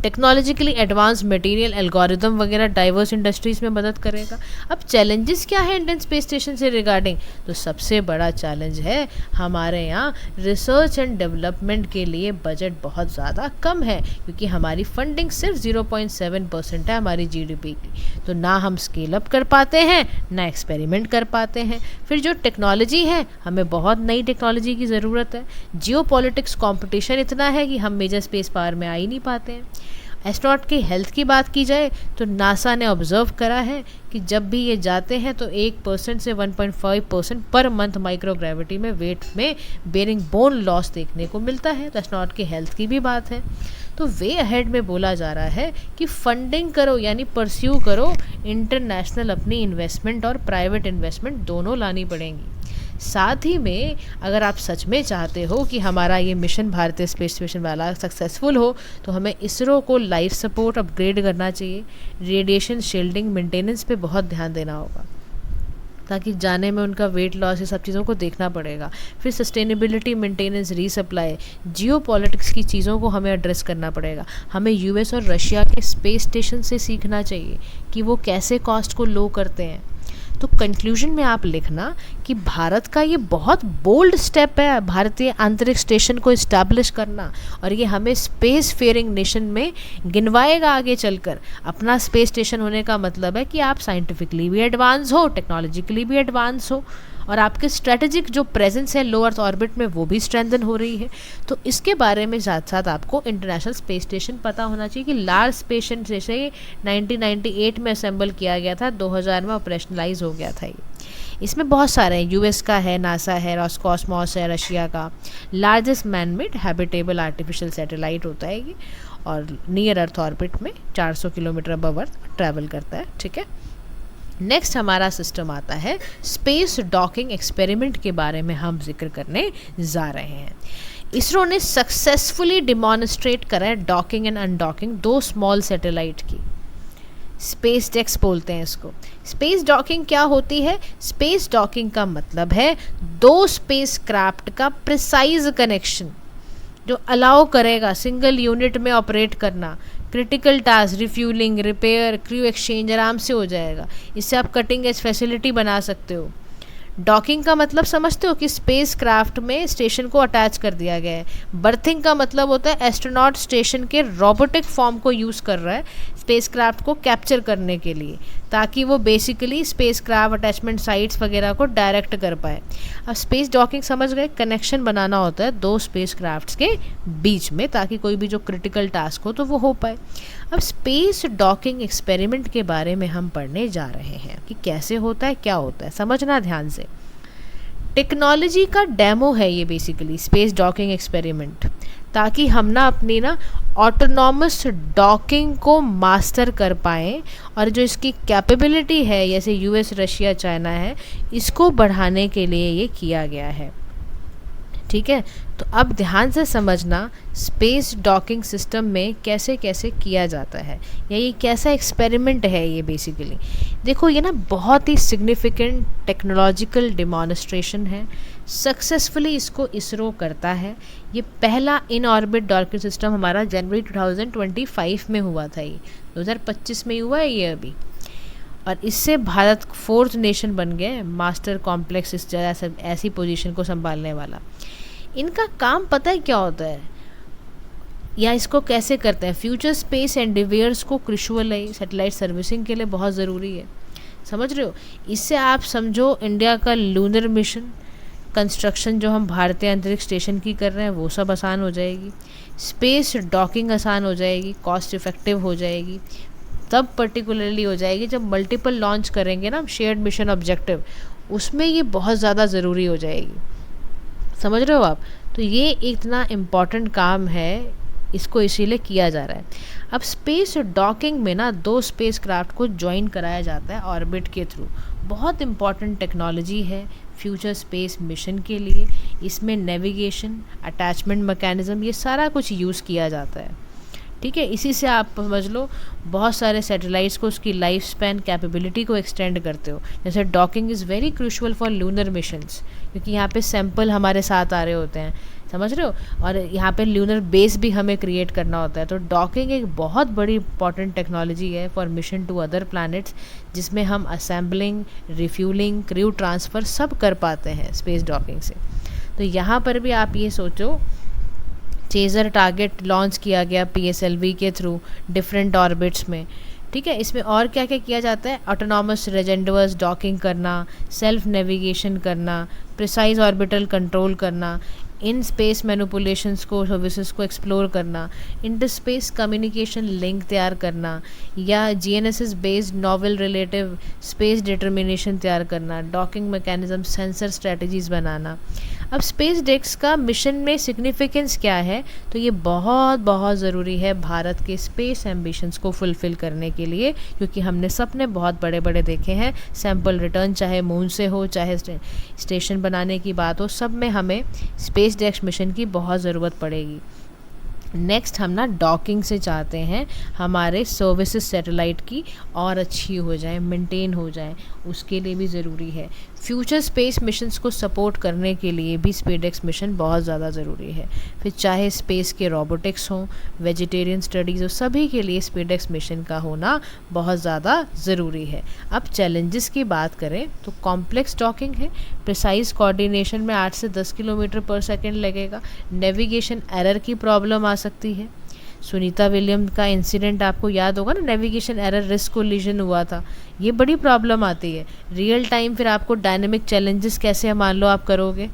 टेक्नोलॉजिकली एडवांस मटेरियल, एल्गोरिदम वगैरह डाइवर्स इंडस्ट्रीज़ में मदद करेगा। अब चैलेंजेस क्या है इंडियन स्पेस स्टेशन से रिगार्डिंग? तो सबसे बड़ा चैलेंज है हमारे यहाँ रिसर्च एंड डेवलपमेंट के लिए बजट बहुत ज़्यादा कम है, क्योंकि हमारी फंडिंग सिर्फ 0.7% है हमारी जीडीपी की। तो ना हम स्केल अप कर पाते हैं, ना एक्सपेरिमेंट कर पाते हैं। फिर जो टेक्नोलॉजी है, हमें बहुत नई टेक्नोलॉजी की ज़रूरत है। जियो पॉलिटिक्स कॉम्पिटिशन इतना है कि हम मेजर स्पेस पावर में आ ही नहीं पाते हैं। एस्ट्रोनॉट की हेल्थ की बात की जाए तो नासा ने ऑब्जर्व करा है कि जब भी ये जाते हैं तो 1% से 1.5% पर मंथ माइक्रोग्रेविटी में वेट में बेरिंग बोन लॉस देखने को मिलता है। तो एस्ट्रोनॉट की हेल्थ की भी बात है। तो वे अहेड में बोला जा रहा है कि फंडिंग करो, यानी परस्यू करो इंटरनेशनल अपनी इन्वेस्टमेंट और प्राइवेट इन्वेस्टमेंट दोनों लानी पड़ेंगी। साथ ही में अगर आप सच में चाहते हो कि हमारा ये मिशन भारतीय स्पेस स्टेशन वाला सक्सेसफुल हो, तो हमें इसरो को लाइफ सपोर्ट अपग्रेड करना चाहिए। रेडिएशन शील्डिंग मेंटेनेंस पे बहुत ध्यान देना होगा, ताकि जाने में उनका वेट लॉस, ये सब चीज़ों को देखना पड़ेगा। फिर सस्टेनेबिलिटी, मेंटेनेंस, रीसप्लाई, जियो पॉलिटिक्स की चीज़ों को हमें एड्रेस करना पड़ेगा। हमें यूएस और रशिया के स्पेस स्टेशन से सीखना चाहिए कि वो कैसे कॉस्ट को लो करते हैं। तो कंक्लूजन में आप लिखना कि भारत का ये बहुत बोल्ड स्टेप है भारतीय अंतरिक्ष स्टेशन को इस्टेब्लिश करना, और ये हमें स्पेस फेयरिंग नेशन में गिनवाएगा आगे चलकर। अपना स्पेस स्टेशन होने का मतलब है कि आप साइंटिफिकली भी एडवांस हो, टेक्नोलॉजिकली भी एडवांस हो, और आपके स्ट्रेटेजिक जो प्रेजेंस है लो अर्थ ऑर्बिट में वो भी स्ट्रेंथन हो रही है। तो इसके बारे में साथ साथ आपको इंटरनेशनल स्पेस स्टेशन पता होना चाहिए कि लार्ज स्पेस स्टेशन जैसे 1998 में असेंबल किया गया था, 2000 में ऑपरेशनलाइज हो गया था ये। इसमें बहुत सारे हैं, यूएस का है, नासा है, रॉसकॉस्मॉस है, रशिया का। Largest manmade habitable artificial satellite होता है ये, और नियर अर्थ ऑर्बिट में 400 किलोमीटर अबव अर्थ ट्रैवल करता है। ठीक है, नेक्स्ट हमारा सिस्टम आता है स्पेस डॉकिंग एक्सपेरिमेंट के बारे में हम जिक्र करने जा रहे हैं। इसरो ने सक्सेसफुली डिमॉन्स्ट्रेट करा है docking and undocking 2 small satellite की। स्पेस डेक्स बोलते हैं इसको। स्पेस डॉकिंग क्या होती है? स्पेस डॉकिंग का मतलब है 2 स्पेस क्राफ्ट का प्रिसाइज कनेक्शन, जो अलाउ करेगा सिंगल यूनिट में ऑपरेट करना। Critical task, refuelling, repair, crew exchange आराम से हो जाएगा। इससे आप कटिंग एज फैसिलिटी बना सकते हो। डॉकिंग का मतलब समझते हो कि स्पेस क्राफ्ट में स्टेशन को अटैच कर दिया गया है। बर्थिंग का मतलब होता है एस्ट्रोनॉट स्टेशन के रोबोटिक फॉर्म को यूज़ कर रहा है स्पेस क्राफ्ट को कैप्चर करने के लिए, ताकि वो basically space craft attachment sites वगैरह को डायरेक्ट कर पाए। अब स्पेस डॉकिंग समझ गए, कनेक्शन बनाना होता है 2 स्पेस क्राफ्ट्स के बीच में, ताकि कोई भी जो क्रिटिकल टास्क हो तो वो हो पाए। अब स्पेस डॉकिंग एक्सपेरिमेंट के बारे में हम पढ़ने जा रहे हैं कि कैसे होता है, क्या होता है, समझना ध्यान से। टेक्नोलॉजी का डेमो है ये बेसिकली स्पेस डॉकिंग एक्सपेरिमेंट, ताकि हम ना अपनी ना ऑटोनॉमस डॉकिंग को मास्टर कर पाएँ, और जो इसकी कैपेबिलिटी है जैसे यूएस, रशिया, चाइना है, इसको बढ़ाने के लिए ये किया गया है। ठीक है। तो अब ध्यान से समझना स्पेस डॉकिंग सिस्टम में कैसे कैसे किया जाता है, या ये कैसा एक्सपेरिमेंट है ये बेसिकली। देखो ये ना बहुत ही सिग्निफिकेंट टेक्नोलॉजिकल डिमॉन्स्ट्रेशन है, सक्सेसफुली इसको इसरो करता है। ये पहला इन ऑर्बिट डॉकिंग सिस्टम हमारा जनवरी 2025 में हुआ था, ये 2025 में हुआ है ये अभी। और इससे भारत 4th नेशन बन गए मास्टर कॉम्प्लेक्स इस जगह ऐसी पोजीशन को संभालने वाला। इनका काम पता है क्या होता है, या इसको कैसे करते हैं। फ्यूचर स्पेस एंडिवियर्स को क्रूशियल है, सैटेलाइट सर्विसिंग के लिए बहुत ज़रूरी है, समझ रहे हो। इससे आप समझो इंडिया का लूनर मिशन कंस्ट्रक्शन जो हम भारतीय अंतरिक्ष स्टेशन की कर रहे हैं वो सब आसान हो जाएगी, स्पेस डॉकिंग आसान हो जाएगी, कॉस्ट इफ़ेक्टिव हो जाएगी, तब पर्टिकुलरली हो जाएगी जब मल्टीपल लॉन्च करेंगे ना शेयर्ड मिशन ऑब्जेक्टिव, उसमें ये बहुत ज़्यादा ज़रूरी हो जाएगी, समझ रहे हो आप। तो ये इतना इम्पॉर्टेंट काम है, इसको इसीलिए किया जा रहा है। अब स्पेस डॉकिंग में ना 2 स्पेस क्राफ्ट को ज्वाइन कराया जाता है ऑर्बिट के थ्रू। बहुत इम्पॉर्टेंट टेक्नोलॉजी है फ्यूचर स्पेस मिशन के लिए। इसमें नेविगेशन, अटैचमेंट मैकेनिज़्म, ये सारा कुछ यूज़ किया जाता है, ठीक है। इसी से आप समझ लो बहुत सारे सैटेलाइट्स को उसकी लाइफ स्पैन कैपेबिलिटी को एक्सटेंड करते हो। जैसे docking is very crucial for lunar missions, क्योंकि यहाँ पे सैंपल हमारे साथ आ रहे होते हैं, समझ रहे हो, और यहाँ पे लूनर बेस भी हमें क्रिएट करना होता है। तो डॉकिंग एक बहुत बड़ी इंपॉर्टेंट टेक्नोलॉजी है for mission to other planets, जिसमें हम असेंबलिंग, रिफ्यूलिंग, क्रू ट्रांसफ़र सब कर पाते हैं स्पेस डॉकिंग से। तो यहाँ पर भी आप ये सोचो, चेज़र टारगेट लॉन्च किया गया PSLV के थ्रू डिफरेंट ऑर्बिट्स में, ठीक है। इसमें और क्या क्या किया जाता है, ऑटोनॉमस रेजेंडवर्स डॉकिंग करना, सेल्फ नेविगेशन करना, प्रिसाइज ऑर्बिटल कंट्रोल करना, इन स्पेस मैनिपुलेशंस को, सर्विसेज को एक्सप्लोर करना, इंटर स्पेस कम्युनिकेशन लिंक तैयार करना, या GNSS based novel relative space determination तैयार करना, डॉकिंग मैकेनिज्म, सेंसर स्ट्रेटजीज बनाना। अब स्पेस डेक्स का मिशन में सिग्निफिकेंस क्या है, तो ये बहुत बहुत ज़रूरी है भारत के स्पेस एम्बिशंस को फुलफ़िल करने के लिए, क्योंकि हमने सपने बहुत बड़े बड़े देखे हैं। सैंपल रिटर्न चाहे मून से हो, चाहे स्टेशन बनाने की बात हो, सब में हमें स्पेस डेक्स मिशन की बहुत ज़रूरत पड़ेगी। नेक्स्ट हम ना डॉकिंग से चाहते हैं हमारे सर्विसेज सैटेलाइट की और अच्छी हो जाए, मेंटेन हो जाए, उसके लिए भी ज़रूरी है। फ्यूचर स्पेस मिशंस को सपोर्ट करने के लिए भी स्पेसडेक्स मिशन बहुत ज़्यादा ज़रूरी है। फिर चाहे स्पेस के रोबोटिक्स हों, वेजिटेरियन स्टडीज़ हो, सभी के लिए स्पेसडेक्स मिशन का होना बहुत ज़्यादा ज़रूरी है। अब चैलेंजेस की बात करें तो कॉम्प्लेक्स डॉकिंग है, प्रिसाइज कोऑर्डिनेशन में 8 से 10 किलोमीटर पर सेकेंड लगेगा, नेविगेशन एरर की प्रॉब्लम आ सकती है। सुनीता विलियम का इंसिडेंट आपको याद होगा ना, नेविगेशन एरर रिस्क कोलिजन हुआ था, ये बड़ी प्रॉब्लम आती है रियल टाइम। फिर आपको डायनेमिक चैलेंजेस कैसे मान लो आप करोगे,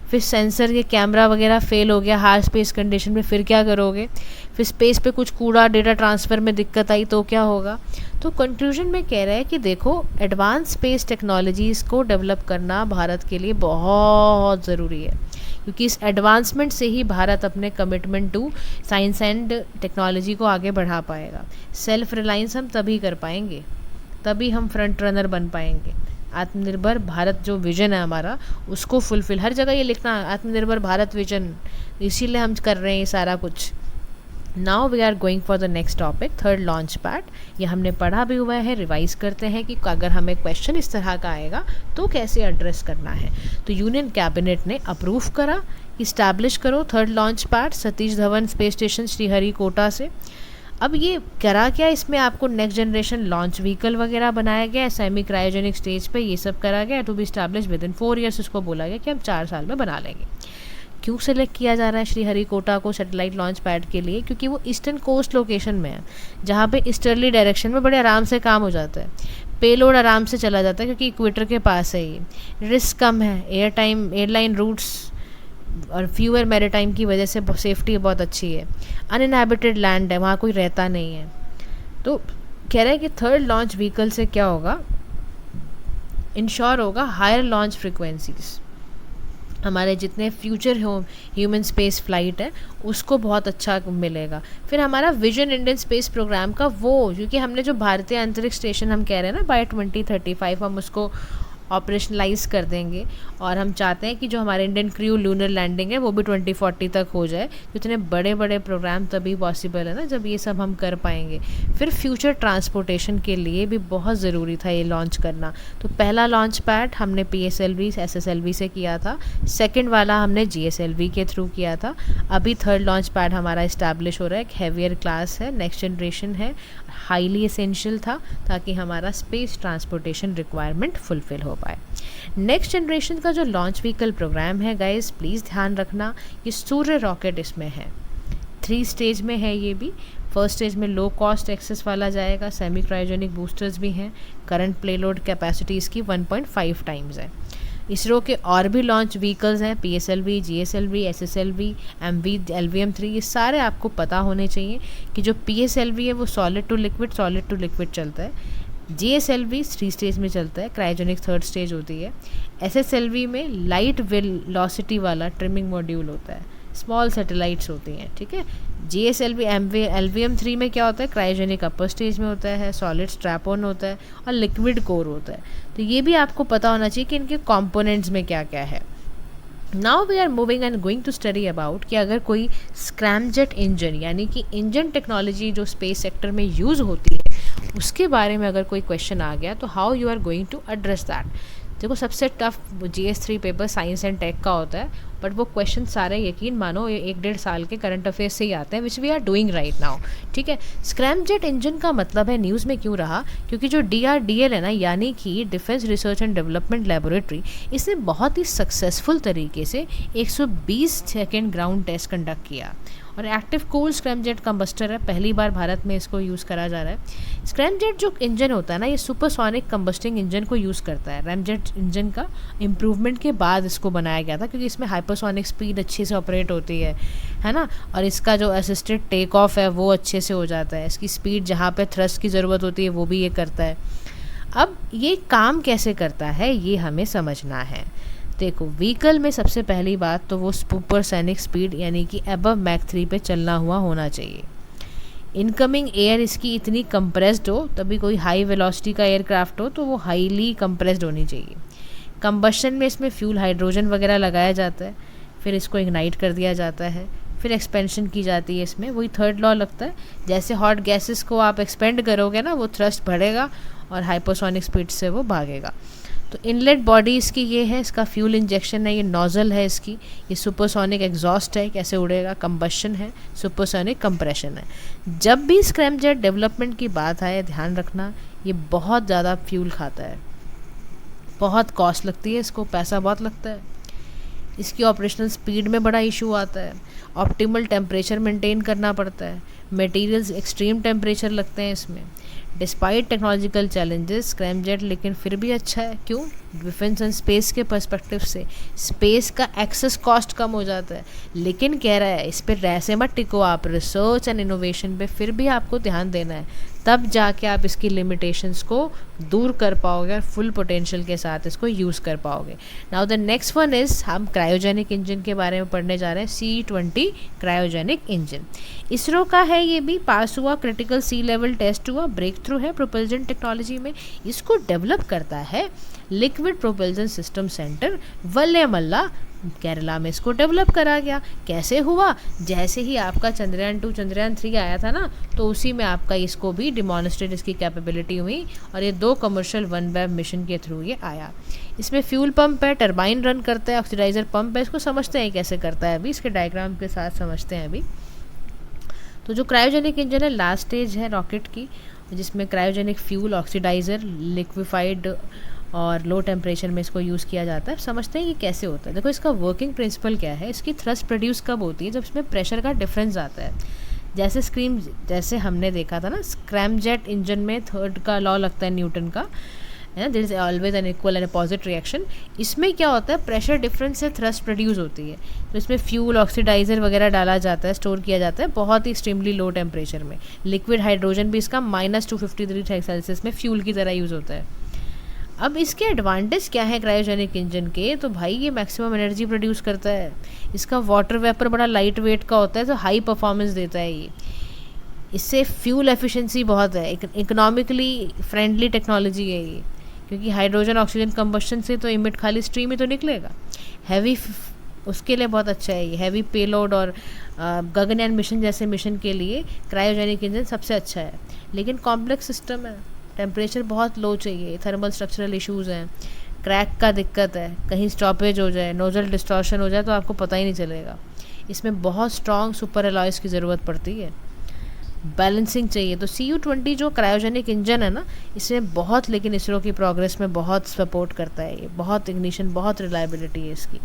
फिर सेंसर के कैमरा वगैरह फेल हो गया हार्ड स्पेस कंडीशन में, फिर क्या करोगे, फिर स्पेस पे कुछ कूड़ा, डेटा ट्रांसफ़र में दिक्कत आई तो क्या होगा। तो कंक्लूजन में कह रहा है कि देखो एडवांस स्पेस टेक्नोलॉजीज़ को डेवलप करना भारत के लिए बहुत ज़रूरी है, क्योंकि इस एडवांसमेंट से ही भारत अपने commitment to science and technology को आगे बढ़ा पाएगा। सेल्फ रिलायंस हम तभी कर पाएंगे, तभी हम फ्रंट रनर बन पाएंगे। आत्मनिर्भर भारत जो विज़न है हमारा, उसको फुलफ़िल, हर जगह ये लिखना आत्मनिर्भर भारत विज़न, इसीलिए हम कर रहे हैं ये सारा कुछ। Now we are going for the next topic, third launch pad. ये हमने पढ़ा भी हुआ है, रिवाइज करते हैं कि अगर हमें क्वेश्चन इस तरह का आएगा तो कैसे एड्रेस करना है। तो यूनियन कैबिनेट ने अप्रूव करा, इस्टेब्लिश करो third launch pad Satish Dhawan space station Sriharikota से। अब ये करा क्या, इसमें आपको नेक्स्ट जनरेशन लॉन्च व्हीकल वगैरह बनाया गया है, सेमी क्रायोजेनिक स्टेज पे ये सब करा गया। To be establish within 4 years, उसको बोला गया कि हम 4 साल में बना लेंगे। क्यों सेलेक्ट किया जा रहा है श्रीहरिकोटा को सैटेलाइट लॉन्च पैड के लिए, क्योंकि वो ईस्टर्न कोस्ट लोकेशन में है, जहाँ पे ईस्टर्ली डायरेक्शन में बड़े आराम से काम हो जाता है, पेलोड आराम से चला जाता है क्योंकि इक्वेटर के पास है, ये रिस्क कम है, एयरलाइन रूट्स और फ्यूअर मैरीटाइम की वजह से सेफ्टी बहुत अच्छी है, अनइनहैबिटेड लैंड है, वहाँ कोई रहता नहीं है। तो कह रहा है कि थर्ड लॉन्च व्हीकल से क्या होगा, इंश्योर होगा हायर लॉन्च फ्रिक्वेंसीज, हमारे जितने फ्यूचर ह्यूमन स्पेस फ्लाइट है उसको बहुत अच्छा मिलेगा। फिर हमारा विजन इंडियन स्पेस प्रोग्राम का वो, क्योंकि हमने जो भारतीय अंतरिक्ष स्टेशन हम कह रहे हैं ना बाय 2035 हम उसको ऑपरेशनलाइज कर देंगे। और हम चाहते हैं कि जो हमारे इंडियन क्रू लूनर लैंडिंग है वो भी 2040 तक हो जाए। इतने बड़े बड़े प्रोग्राम तभी पॉसिबल है ना जब ये सब हम कर पाएंगे। फिर फ्यूचर ट्रांसपोर्टेशन के लिए भी बहुत ज़रूरी था ये लॉन्च करना। तो पहला लॉन्च पैड हमने PSLV SSLV से किया था, सेकेंड वाला हमने GSLV के थ्रू किया था। अभी थर्ड लॉन्च पैड हमारा इस्टेब्लिश हो रहा है, एक हैवियर क्लास है, नेक्स्ट जनरेशन है, हाईली एसेंशियल था ताकि हमारा स्पेस ट्रांसपोर्टेशन रिक्वायरमेंट फुलफिल हो पाए। नेक्स्ट जनरेशन का जो लॉन्च व्हीकल प्रोग्राम है गाइस, प्लीज़ ध्यान रखना, ये सूर्य रॉकेट इसमें है। 3 स्टेज में है ये भी। फर्स्ट स्टेज में लो कॉस्ट एक्सेस वाला जाएगा, सेमी क्रायोजेनिक बूस्टर्स भी हैं, करंट प्लेलोड कैपेसिटी इसकी 1.5 टाइम्स है। इसरो के और भी लॉन्च व्हीकल्स हैं, PSLV GSLV SSLV MV LVM-3, ये सारे आपको पता होने चाहिए कि जो PSLV है वो सॉलिड टू लिक्विड चलता है, GSLV 3 स्टेज में चलता है, क्रायोजेनिक थर्ड स्टेज होती है, SSLV में लाइट वेलोसिटी वाला ट्रिमिंग मॉड्यूल होता है, स्मॉल सैटेलाइट्स होती हैं, ठीक है। GSLV LVM-3 में क्या होता है, क्रायोजेनिक अपर स्टेज में होता है, सॉलिड स्ट्रैप ऑन होता है और लिक्विड कोर होता है। तो ये भी आपको पता होना चाहिए कि इनके कंपोनेंट्स में क्या क्या है। Now we are moving and going to study about कि अगर कोई स्क्रैमजेट इंजन यानी कि इंजन टेक्नोलॉजी जो स्पेस सेक्टर में यूज़ होती है उसके बारे में अगर कोई क्वेश्चन आ गया तो how you are going to address that. देखो सबसे tough GS3 paper science and tech का होता है, बट वो क्वेश्चन सारे यकीन मानो 1-1.5 साल के करंट अफेयर्स से ही आते हैं, which we are doing right now, ठीक है। स्क्रैमजेट इंजन का मतलब है न्यूज़ में क्यों रहा, क्योंकि जो DRDL है ना, यानी कि defence research and development laboratory, इसने बहुत ही सक्सेसफुल तरीके से 120 सेकेंड ग्राउंड टेस्ट कंडक्ट किया और एक्टिव कूल स्क्रैमजेट कंबस्टर है, पहली बार भारत में इसको यूज़ करा जा रहा है। स्क्रैमजेट जो इंजन होता है ना, ये सुपरसोनिक कंबस्टिंग इंजन को यूज़ करता है। रैमजेट इंजन का इम्प्रूवमेंट के बाद इसको बनाया गया था क्योंकि इसमें हाइपरसोनिक स्पीड अच्छे से ऑपरेट होती है ना, और इसका जो असिस्टेड टेक ऑफ है वो अच्छे से हो जाता है, इसकी स्पीड जहाँ पे थ्रस्ट की ज़रूरत होती है वो भी ये करता है। अब ये काम कैसे करता है ये हमें समझना है। देखो व्हीकल में सबसे पहली बात तो वो सुपरसोनिक स्पीड यानी कि अबव मैक 3 पे चलना हुआ होना चाहिए। इनकमिंग एयर इसकी इतनी कंप्रेस्ड हो, तभी कोई हाई वेलोसिटी का एयरक्राफ्ट हो तो वो हाईली कंप्रेस्ड होनी चाहिए। कंबशन में इसमें फ्यूल हाइड्रोजन वगैरह लगाया जाता है, फिर इसको इग्नाइट कर दिया जाता है, फिर एक्सपेंशन की जाती है इसमें, वही थर्ड लॉ लगता है, जैसे हॉट गैसेस को आप एक्सपेंड करोगे ना वो थ्रस्ट बढ़ेगा और हाइपरसोनिक स्पीड से वो भागेगा। तो इनलेट बॉडी इसकी ये है, इसका फ्यूल इंजेक्शन है, ये नोजल है इसकी, ये सुपरसोनिक एग्जॉस्ट है, कैसे उड़ेगा, कंबशन है, सुपरसोनिक कंप्रेशन है। जब भी स्क्रैमजेट डेवलपमेंट की बात आए ध्यान रखना ये बहुत ज़्यादा फ्यूल खाता है, बहुत कॉस्ट लगती है इसको, पैसा बहुत लगता है, इसकी ऑपरेशनल स्पीड में बड़ा इशू आता है, ऑप्टिमल टेम्परेचर मेंटेन करना पड़ता है, मटेरियल्स एक्सट्रीम टेम्परेचर लगते हैं इसमें। डिस्पाइट टेक्नोलॉजिकल चैलेंजेस स्क्रैमजेट लेकिन फिर भी अच्छा है, क्यों, डिफेंस एंड स्पेस के पर्सपेक्टिव से स्पेस का एक्सेस कॉस्ट कम हो जाता है। लेकिन कह रहा है इस पर ऐसे मत टिको आप, रिसर्च एंड इनोवेशन पे फिर भी आपको ध्यान देना है, तब जाके आप इसकी लिमिटेशंस को दूर कर पाओगे और फुल पोटेंशियल के साथ इसको यूज़ कर पाओगे। Now the next one is हम क्रायोजेनिक इंजन के बारे में पढ़ने जा रहे हैं, C-20 क्रायोजेनिक इंजन। इसरो का है, ये भी पास हुआ, क्रिटिकल सी लेवल टेस्ट हुआ, ब्रेक थ्रू है प्रोपल्जन टेक्नोलॉजी में। इसको डेवलप करता है liquid propulsion system centre Valiamala, Kerala में इसको डेवलप करा गया। कैसे हुआ, जैसे ही आपका चंद्रयान 2 चंद्रयान 3 आया था ना, तो उसी में आपका इसको भी डिमॉन्स्ट्रेट इसकी कैपेबिलिटी हुई और ये 2 कमर्शियल OneWeb मिशन के थ्रू ये आया। इसमें फ्यूल पंप है, टरबाइन रन करता है, ऑक्सीडाइजर पंप है, इसको समझते हैं कैसे करता है, अभी इसके डायग्राम के साथ समझते हैं अभी। तो जो क्रायोजेनिक इंजन है लास्ट स्टेज है रॉकेट की, जिसमें क्रायोजेनिक फ्यूल, ऑक्सीडाइजर, लिक्विफाइड और लो टेम्परेचर में इसको यूज़ किया जाता है। समझते हैं ये कैसे होता है। देखो इसका वर्किंग प्रिंसिपल क्या है, इसकी थ्रस्ट प्रोड्यूस कब होती है, जब इसमें प्रेशर का डिफरेंस आता है। जैसे हमने देखा था ना स्क्रैमजेट इंजन में थर्ड का लॉ लगता है न्यूटन का, है ना, there is always an equal and opposite reaction. इसमें क्या होता है, प्रेशर डिफरेंस से थ्रस्ट प्रोड्यूस होती है, तो इसमें फ्यूल, ऑक्सीडाइजर वगैरह डाला जाता है, स्टोर किया जाता है बहुत ही एक्सट्रीमली लो टेम्परेचर में। लिक्विड हाइड्रोजन भी इसका -253 सेल्सियस में फ्यूल की तरह यूज़ होता है। अब इसके एडवांटेज क्या है क्रायोजेनिक इंजन के, तो भाई ये मैक्सिमम एनर्जी प्रोड्यूस करता है, इसका वाटर वेपर बड़ा लाइट वेट का होता है, तो हाई परफॉर्मेंस देता है ये। इससे फ्यूल एफिशिएंसी बहुत है, इकोनॉमिकली फ्रेंडली टेक्नोलॉजी है ये, क्योंकि हाइड्रोजन ऑक्सीजन कंबस्शन से तो इमिट खाली स्ट्रीम ही तो निकलेगा। हैवी उसके लिए बहुत अच्छा है ये, हैवी पेलोड और गगनयान मिशन जैसे मिशन के लिए क्रायोजेनिक इंजन सबसे अच्छा है। लेकिन कॉम्प्लेक्स सिस्टम है, टेम्परेचर बहुत लो चाहिए, थर्मल स्ट्रक्चरल इश्यूज़ हैं, क्रैक का दिक्कत है, कहीं स्टॉपेज हो जाए, नोजल डिस्टॉर्शन हो जाए तो आपको पता ही नहीं चलेगा। इसमें बहुत स्ट्रॉन्ग सुपर एलॉयज़ की ज़रूरत पड़ती है, बैलेंसिंग चाहिए। तो CU-20 जो क्रायोजेनिक इंजन है ना, इसमें बहुत, लेकिन इसरो की प्रोग्रेस में बहुत सपोर्ट करता है ये, बहुत इग्निशन, बहुत रिलायबिलिटी है इसकी।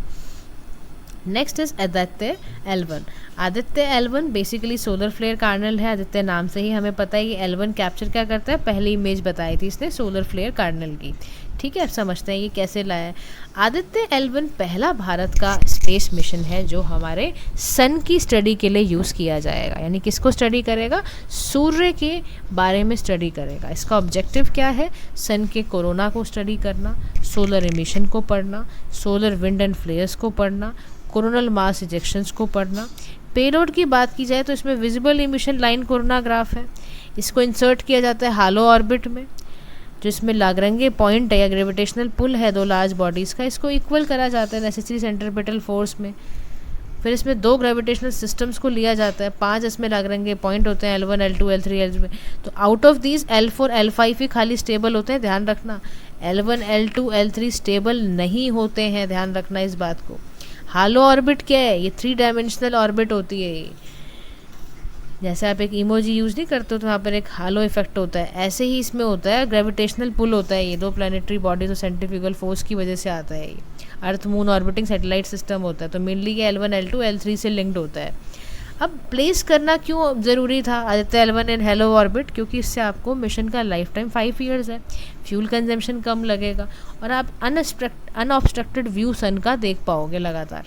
Next is Aditya L1। Aditya L1 basically solar flare coronal है। आदित्य नाम से ही हमें पता है ये L1 कैप्चर क्या करता है, पहली इमेज बताई थी इसने सोलर फ्लेयर कार्नल की। ठीक है, अब समझते हैं ये कैसे लाया है। आदित्य L1 पहला भारत का स्पेस मिशन है जो हमारे सन की स्टडी के लिए यूज़ किया जाएगा। यानी किसको स्टडी करेगा, सूर्य के बारे में स्टडी करेगा। इसका ऑब्जेक्टिव क्या है, सन के कोरोना को स्टडी करना, सोलर एमिशन को पढ़ना, सोलर विंड एंड फ्लेयर्स को पढ़ना, कोरोनल मास इजेक्शंस को पढ़ना। पेलोड की बात की जाए तो इसमें विजिबल इमिशन लाइन कोरोनाग्राफ है। इसको इंसर्ट किया जाता है हालो ऑर्बिट में, जो इसमें लागरंगे पॉइंट है या ग्रेविटेशनल पुल है दो लार्ज बॉडीज़ का, इसको इक्वल करा जाता है नेसेसरी सेंट्रीपिटल फोर्स में। फिर इसमें 2 ग्रेविटेशनल सिस्टम्स को लिया जाता है, 5 इसमें लागरंगे पॉइंट होते हैं, L1 L2 L3 L, तो out of these L4 L5 ही खाली स्टेबल होते हैं, ध्यान रखना। L1 L2 L3 स्टेबल नहीं होते हैं, ध्यान रखना इस बात को। हालो ऑर्बिट क्या है, ये 3 डायमेंशनल ऑर्बिट होती है ये। जैसे आप एक इमोजी यूज़ नहीं करते हो तो वहाँ पर एक हालो इफेक्ट होता है, ऐसे ही इसमें होता है, ग्रेविटेशनल पुल होता है ये 2 प्लानिटरी बॉडीज और सेंट्रीफ्यूगल फोर्स की वजह से आता है ये। Earth moon orbiting satellite system होता है, तो मेनली ये L1 L2 L3 से लिंक्ड होता है। अब प्लेस करना क्यों ज़रूरी था Aditya L1 in hello orbit, क्योंकि इससे आपको मिशन का लाइफ टाइम 5 ईयर्स है, फ्यूल कंजम्पशन कम लगेगा और आप अनऑब्स्ट्रक्टेड व्यू सन का देख पाओगे लगातार।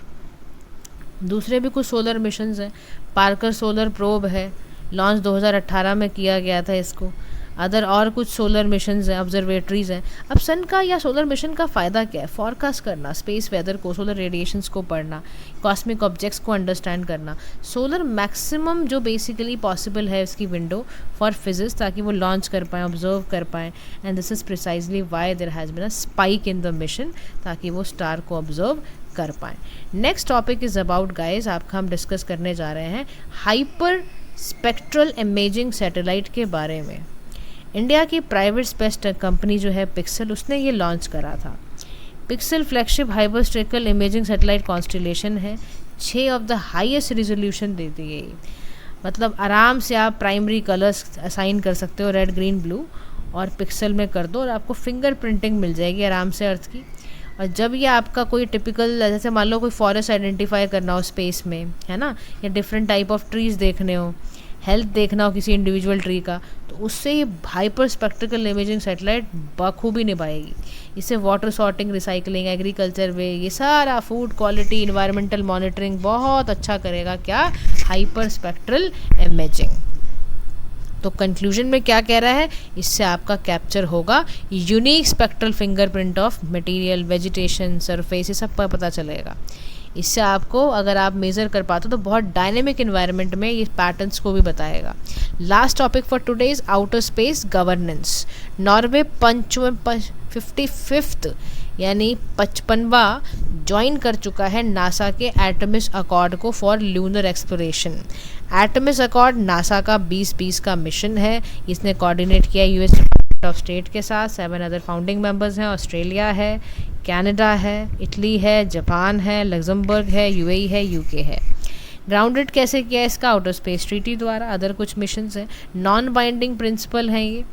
दूसरे भी कुछ सोलर मिशंस हैं, पार्कर सोलर प्रोब है, लॉन्च 2018 में किया गया था इसको। अदर और कुछ सोलर मिशंस हैं, ऑब्जर्वेटरीज़ हैं। अब सन का या सोलर मिशन का फ़ायदा क्या है, फॉरकास्ट करना, स्पेस वेदर को, सोलर रेडिएशंस को पढ़ना, कॉस्मिक ऑब्जेक्ट्स को अंडरस्टैंड करना, सोलर मैक्सिमम जो बेसिकली पॉसिबल है इसकी विंडो फॉर फिजिक्स, ताकि वो लॉन्च कर पाएँ, ऑब्जर्व कर पाएँ। And this is precisely why there has been a spike in the mission, ताकि वो स्टार को ऑब्जर्व कर पाएँ। Next topic is about guys, आपका हम डिस्कस करने जा रहे हैं हाइपर स्पेक्ट्रल इमेजिंग सैटेलाइट के बारे में। इंडिया की प्राइवेट स्पेस कंपनी जो है पिक्सल, उसने ये लॉन्च करा था। Pixel flagship hyper spectral imaging satellite constellation है, 6 ऑफ द हाईएस्ट रिजोल्यूशन देती है। मतलब आराम से आप प्राइमरी कलर्स असाइन कर सकते हो, रेड ग्रीन ब्लू, और पिक्सल में कर दो और आपको फिंगर प्रिंटिंग मिल जाएगी आराम से अर्थ की। और जब ये आपका कोई टिपिकल, जैसे मान लो कोई फॉरेस्ट आइडेंटिफाई करना हो स्पेस में, है ना, या डिफरेंट टाइप ऑफ ट्रीज़ देखने हो, हेल्थ देखना हो किसी इंडिविजुअल ट्री का, तो उससे ये हाइपर स्पेक्ट्रिकल इमेजिंग सैटेलाइट बखूबी निभाएगी। इससे वाटर सॉर्टिंग, रिसाइकलिंग, एग्रीकल्चर वे, ये सारा फूड क्वालिटी, इन्वायरमेंटल मॉनिटरिंग बहुत अच्छा करेगा। क्या, हाइपर स्पेक्ट्रल इमेजिंग। तो कंक्लूजन में क्या कह रहा है, इससे आपका कैप्चर होगा unique spectral fingerprint of material, vegetation, surface, ये सब पता चलेगा। इससे आपको, अगर आप मेज़र कर पाते हो तो बहुत डायनेमिक इन्वायरमेंट में ये पैटर्न्स को भी बताएगा। Last topic for today is outer space governance. Norway 55th यानी 55वां ज्वाइन कर चुका है नासा के एटमिस अकॉर्ड को for lunar exploration. Artemis accord NASA का 2020 का मिशन है, इसने कोऑर्डिनेट किया यूएस डिपार्टमेंट ऑफ स्टेट के साथ। 7 अदर फाउंडिंग मेंबर्स हैं, ऑस्ट्रेलिया है, कनाडा है, इटली है, जापान है, लग्जमबर्ग है, यूएई है, यूके है। ग्राउंडेड कैसे किया इसका, आउटर स्पेस ट्रीटी द्वारा। अदर कुछ मिशंस हैं, नॉन बाइंडिंग प्रिंसिपल हैं ये,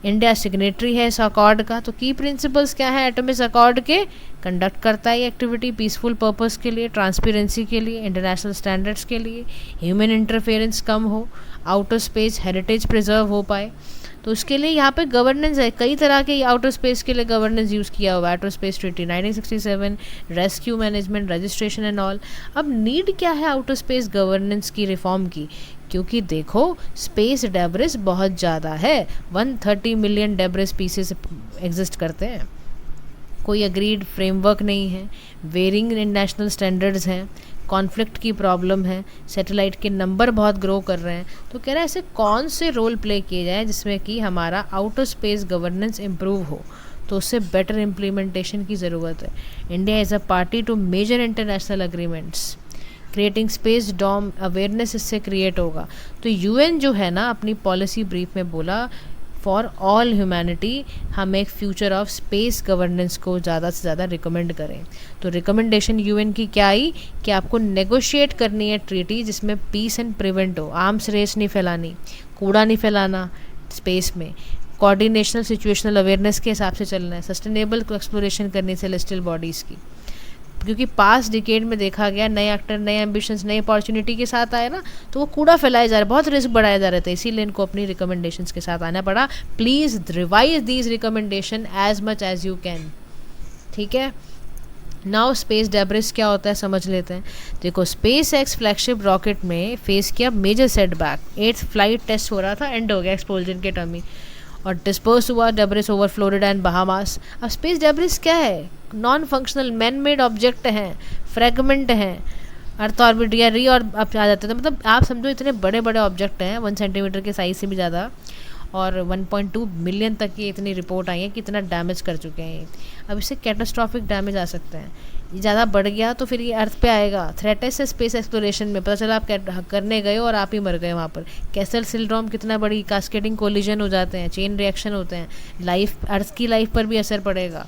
इंडिया सिग्नेटरी है इस अकॉर्ड का। तो की प्रिंसिपल्स क्या है एटमिस अकॉर्ड के, कंडक्ट करता है ये एक्टिविटी पीसफुल पर्पस के लिए, ट्रांसपेरेंसी के लिए, इंटरनेशनल स्टैंडर्ड्स के लिए, ह्यूमन इंटरफेरेंस कम हो, आउटर स्पेस हेरिटेज प्रिजर्व हो पाए, तो उसके लिए यहाँ पे गवर्नेंस है। कई तरह के आउटर स्पेस के लिए गवर्नेंस यूज़ किया हुआ है, outer space treaty 1967, rescue management, registration and all. अब नीड क्या है आउटर स्पेस गवर्नेंस की रिफॉर्म की, क्योंकि देखो स्पेस डेब्रिस बहुत ज़्यादा है, 130 मिलियन डेब्रिस पीसेस एग्जिस्ट करते हैं, कोई अग्रीड फ्रेमवर्क नहीं है, वेरिंग इंटरनेशनल स्टैंडर्ड्स हैं, कॉन्फ्लिक्ट की प्रॉब्लम है, सैटेलाइट के नंबर बहुत ग्रो कर रहे हैं। तो कह रहा है ऐसे कौन से रोल प्ले किए जाएँ जिसमें कि हमारा आउटर स्पेस गवर्नेंस इम्प्रूव हो। तो उससे बेटर इम्प्लीमेंटेशन की ज़रूरत है। India is a party to major international agreements, creating space domain awareness इससे क्रिएट होगा। तो यूएन जो है ना अपनी पॉलिसी ब्रीफ में बोला फॉर ऑल ह्यूमैनिटी हम एक फ्यूचर ऑफ स्पेस गवर्नेंस को ज़्यादा से ज़्यादा रिकमेंड करें। तो रिकमेंडेशन यूएन की क्या आई कि आपको नेगोशिएट करनी है ट्रीटी जिसमें पीस एंड प्रिवेंट हो, आर्म्स रेस नहीं फैलानी, कूड़ा नहीं फैलाना स्पेस में, कोऑर्डिनेशनल सिचुएशनल अवेयरनेस के हिसाब से चलना है, सस्टेनेबल एक्सप्लोरेशन करनी सेलेस्टियल बॉडीज़ की। क्योंकि पास्ट डिकेड में देखा गया नए एक्टर नए एम्बिशंस नई अपॉर्चुनिटी के साथ आए ना, तो वो कूड़ा फैलाए जा रहा है, बहुत रिस्क बढ़ाए जा रहे थे, इसीलिए इनको अपनी रिकमेंडेशंस के साथ आना पड़ा। Please revise these recommendation as much as you can. ठीक है, नाउ स्पेस डेब्रिस क्या होता है समझ लेते हैं। देखो स्पेस एक्स फ्लैगशिप रॉकेट में फेस किया major setback, 8th flight test हो रहा था, एंड हो गया एक्सप्लोजन के टर्म ही, और डिस्पर्स हुआ debris over Florida and Bahamas. अब स्पेस डेब्रिस क्या है? Non functional man made object हैं, फ्रेगमेंट हैं, अर्थ ऑर्बिट या री और अब आ जाते थे, मतलब आप समझो इतने बड़े बड़े ऑब्जेक्ट हैं 1 सेंटीमीटर के साइज से भी ज़्यादा, और 1.2 मिलियन तक की इतनी रिपोर्ट आई है कि इतना डैमेज कर चुके हैं। अब इससे कैटास्ट्रॉफिक डैमेज आ सकते हैं, ये ज़्यादा बढ़ गया तो फिर ये अर्थ पे आएगा। थ्रेट है स्पेस एक्सप्लोरेशन में, पता चला आप करने गए हो और आप ही मर गए वहाँ पर। कैसल सिंड्रोम कितना बड़ी कास्केडिंग कोलिजन हो जाते हैं, चेन रिएक्शन होते हैं, लाइफ अर्थ की लाइफ पर भी असर पड़ेगा।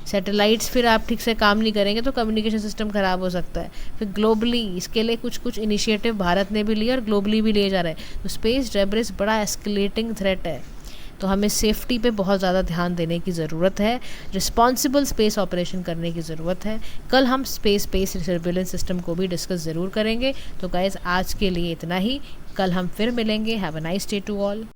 सैटेलाइट्स फिर आप ठीक से काम नहीं करेंगे तो कम्युनिकेशन सिस्टम ख़राब हो सकता है। फिर ग्लोबली इसके लिए कुछ कुछ इनिशिएटिव भारत ने भी लिया और ग्लोबली भी लिए जा रहे हैं। तो स्पेस डेब्रिस बड़ा एस्केलेटिंग थ्रेट है, तो हमें सेफ्टी पे बहुत ज़्यादा ध्यान देने की ज़रूरत है, रिस्पॉन्सिबल स्पेस ऑपरेशन करने की ज़रूरत है। कल हम स्पेस सर्विलेंस सिस्टम को भी डिस्कस ज़रूर करेंगे। तो गाइस आज के लिए इतना ही, कल हम फिर मिलेंगे। Have a nice day to all.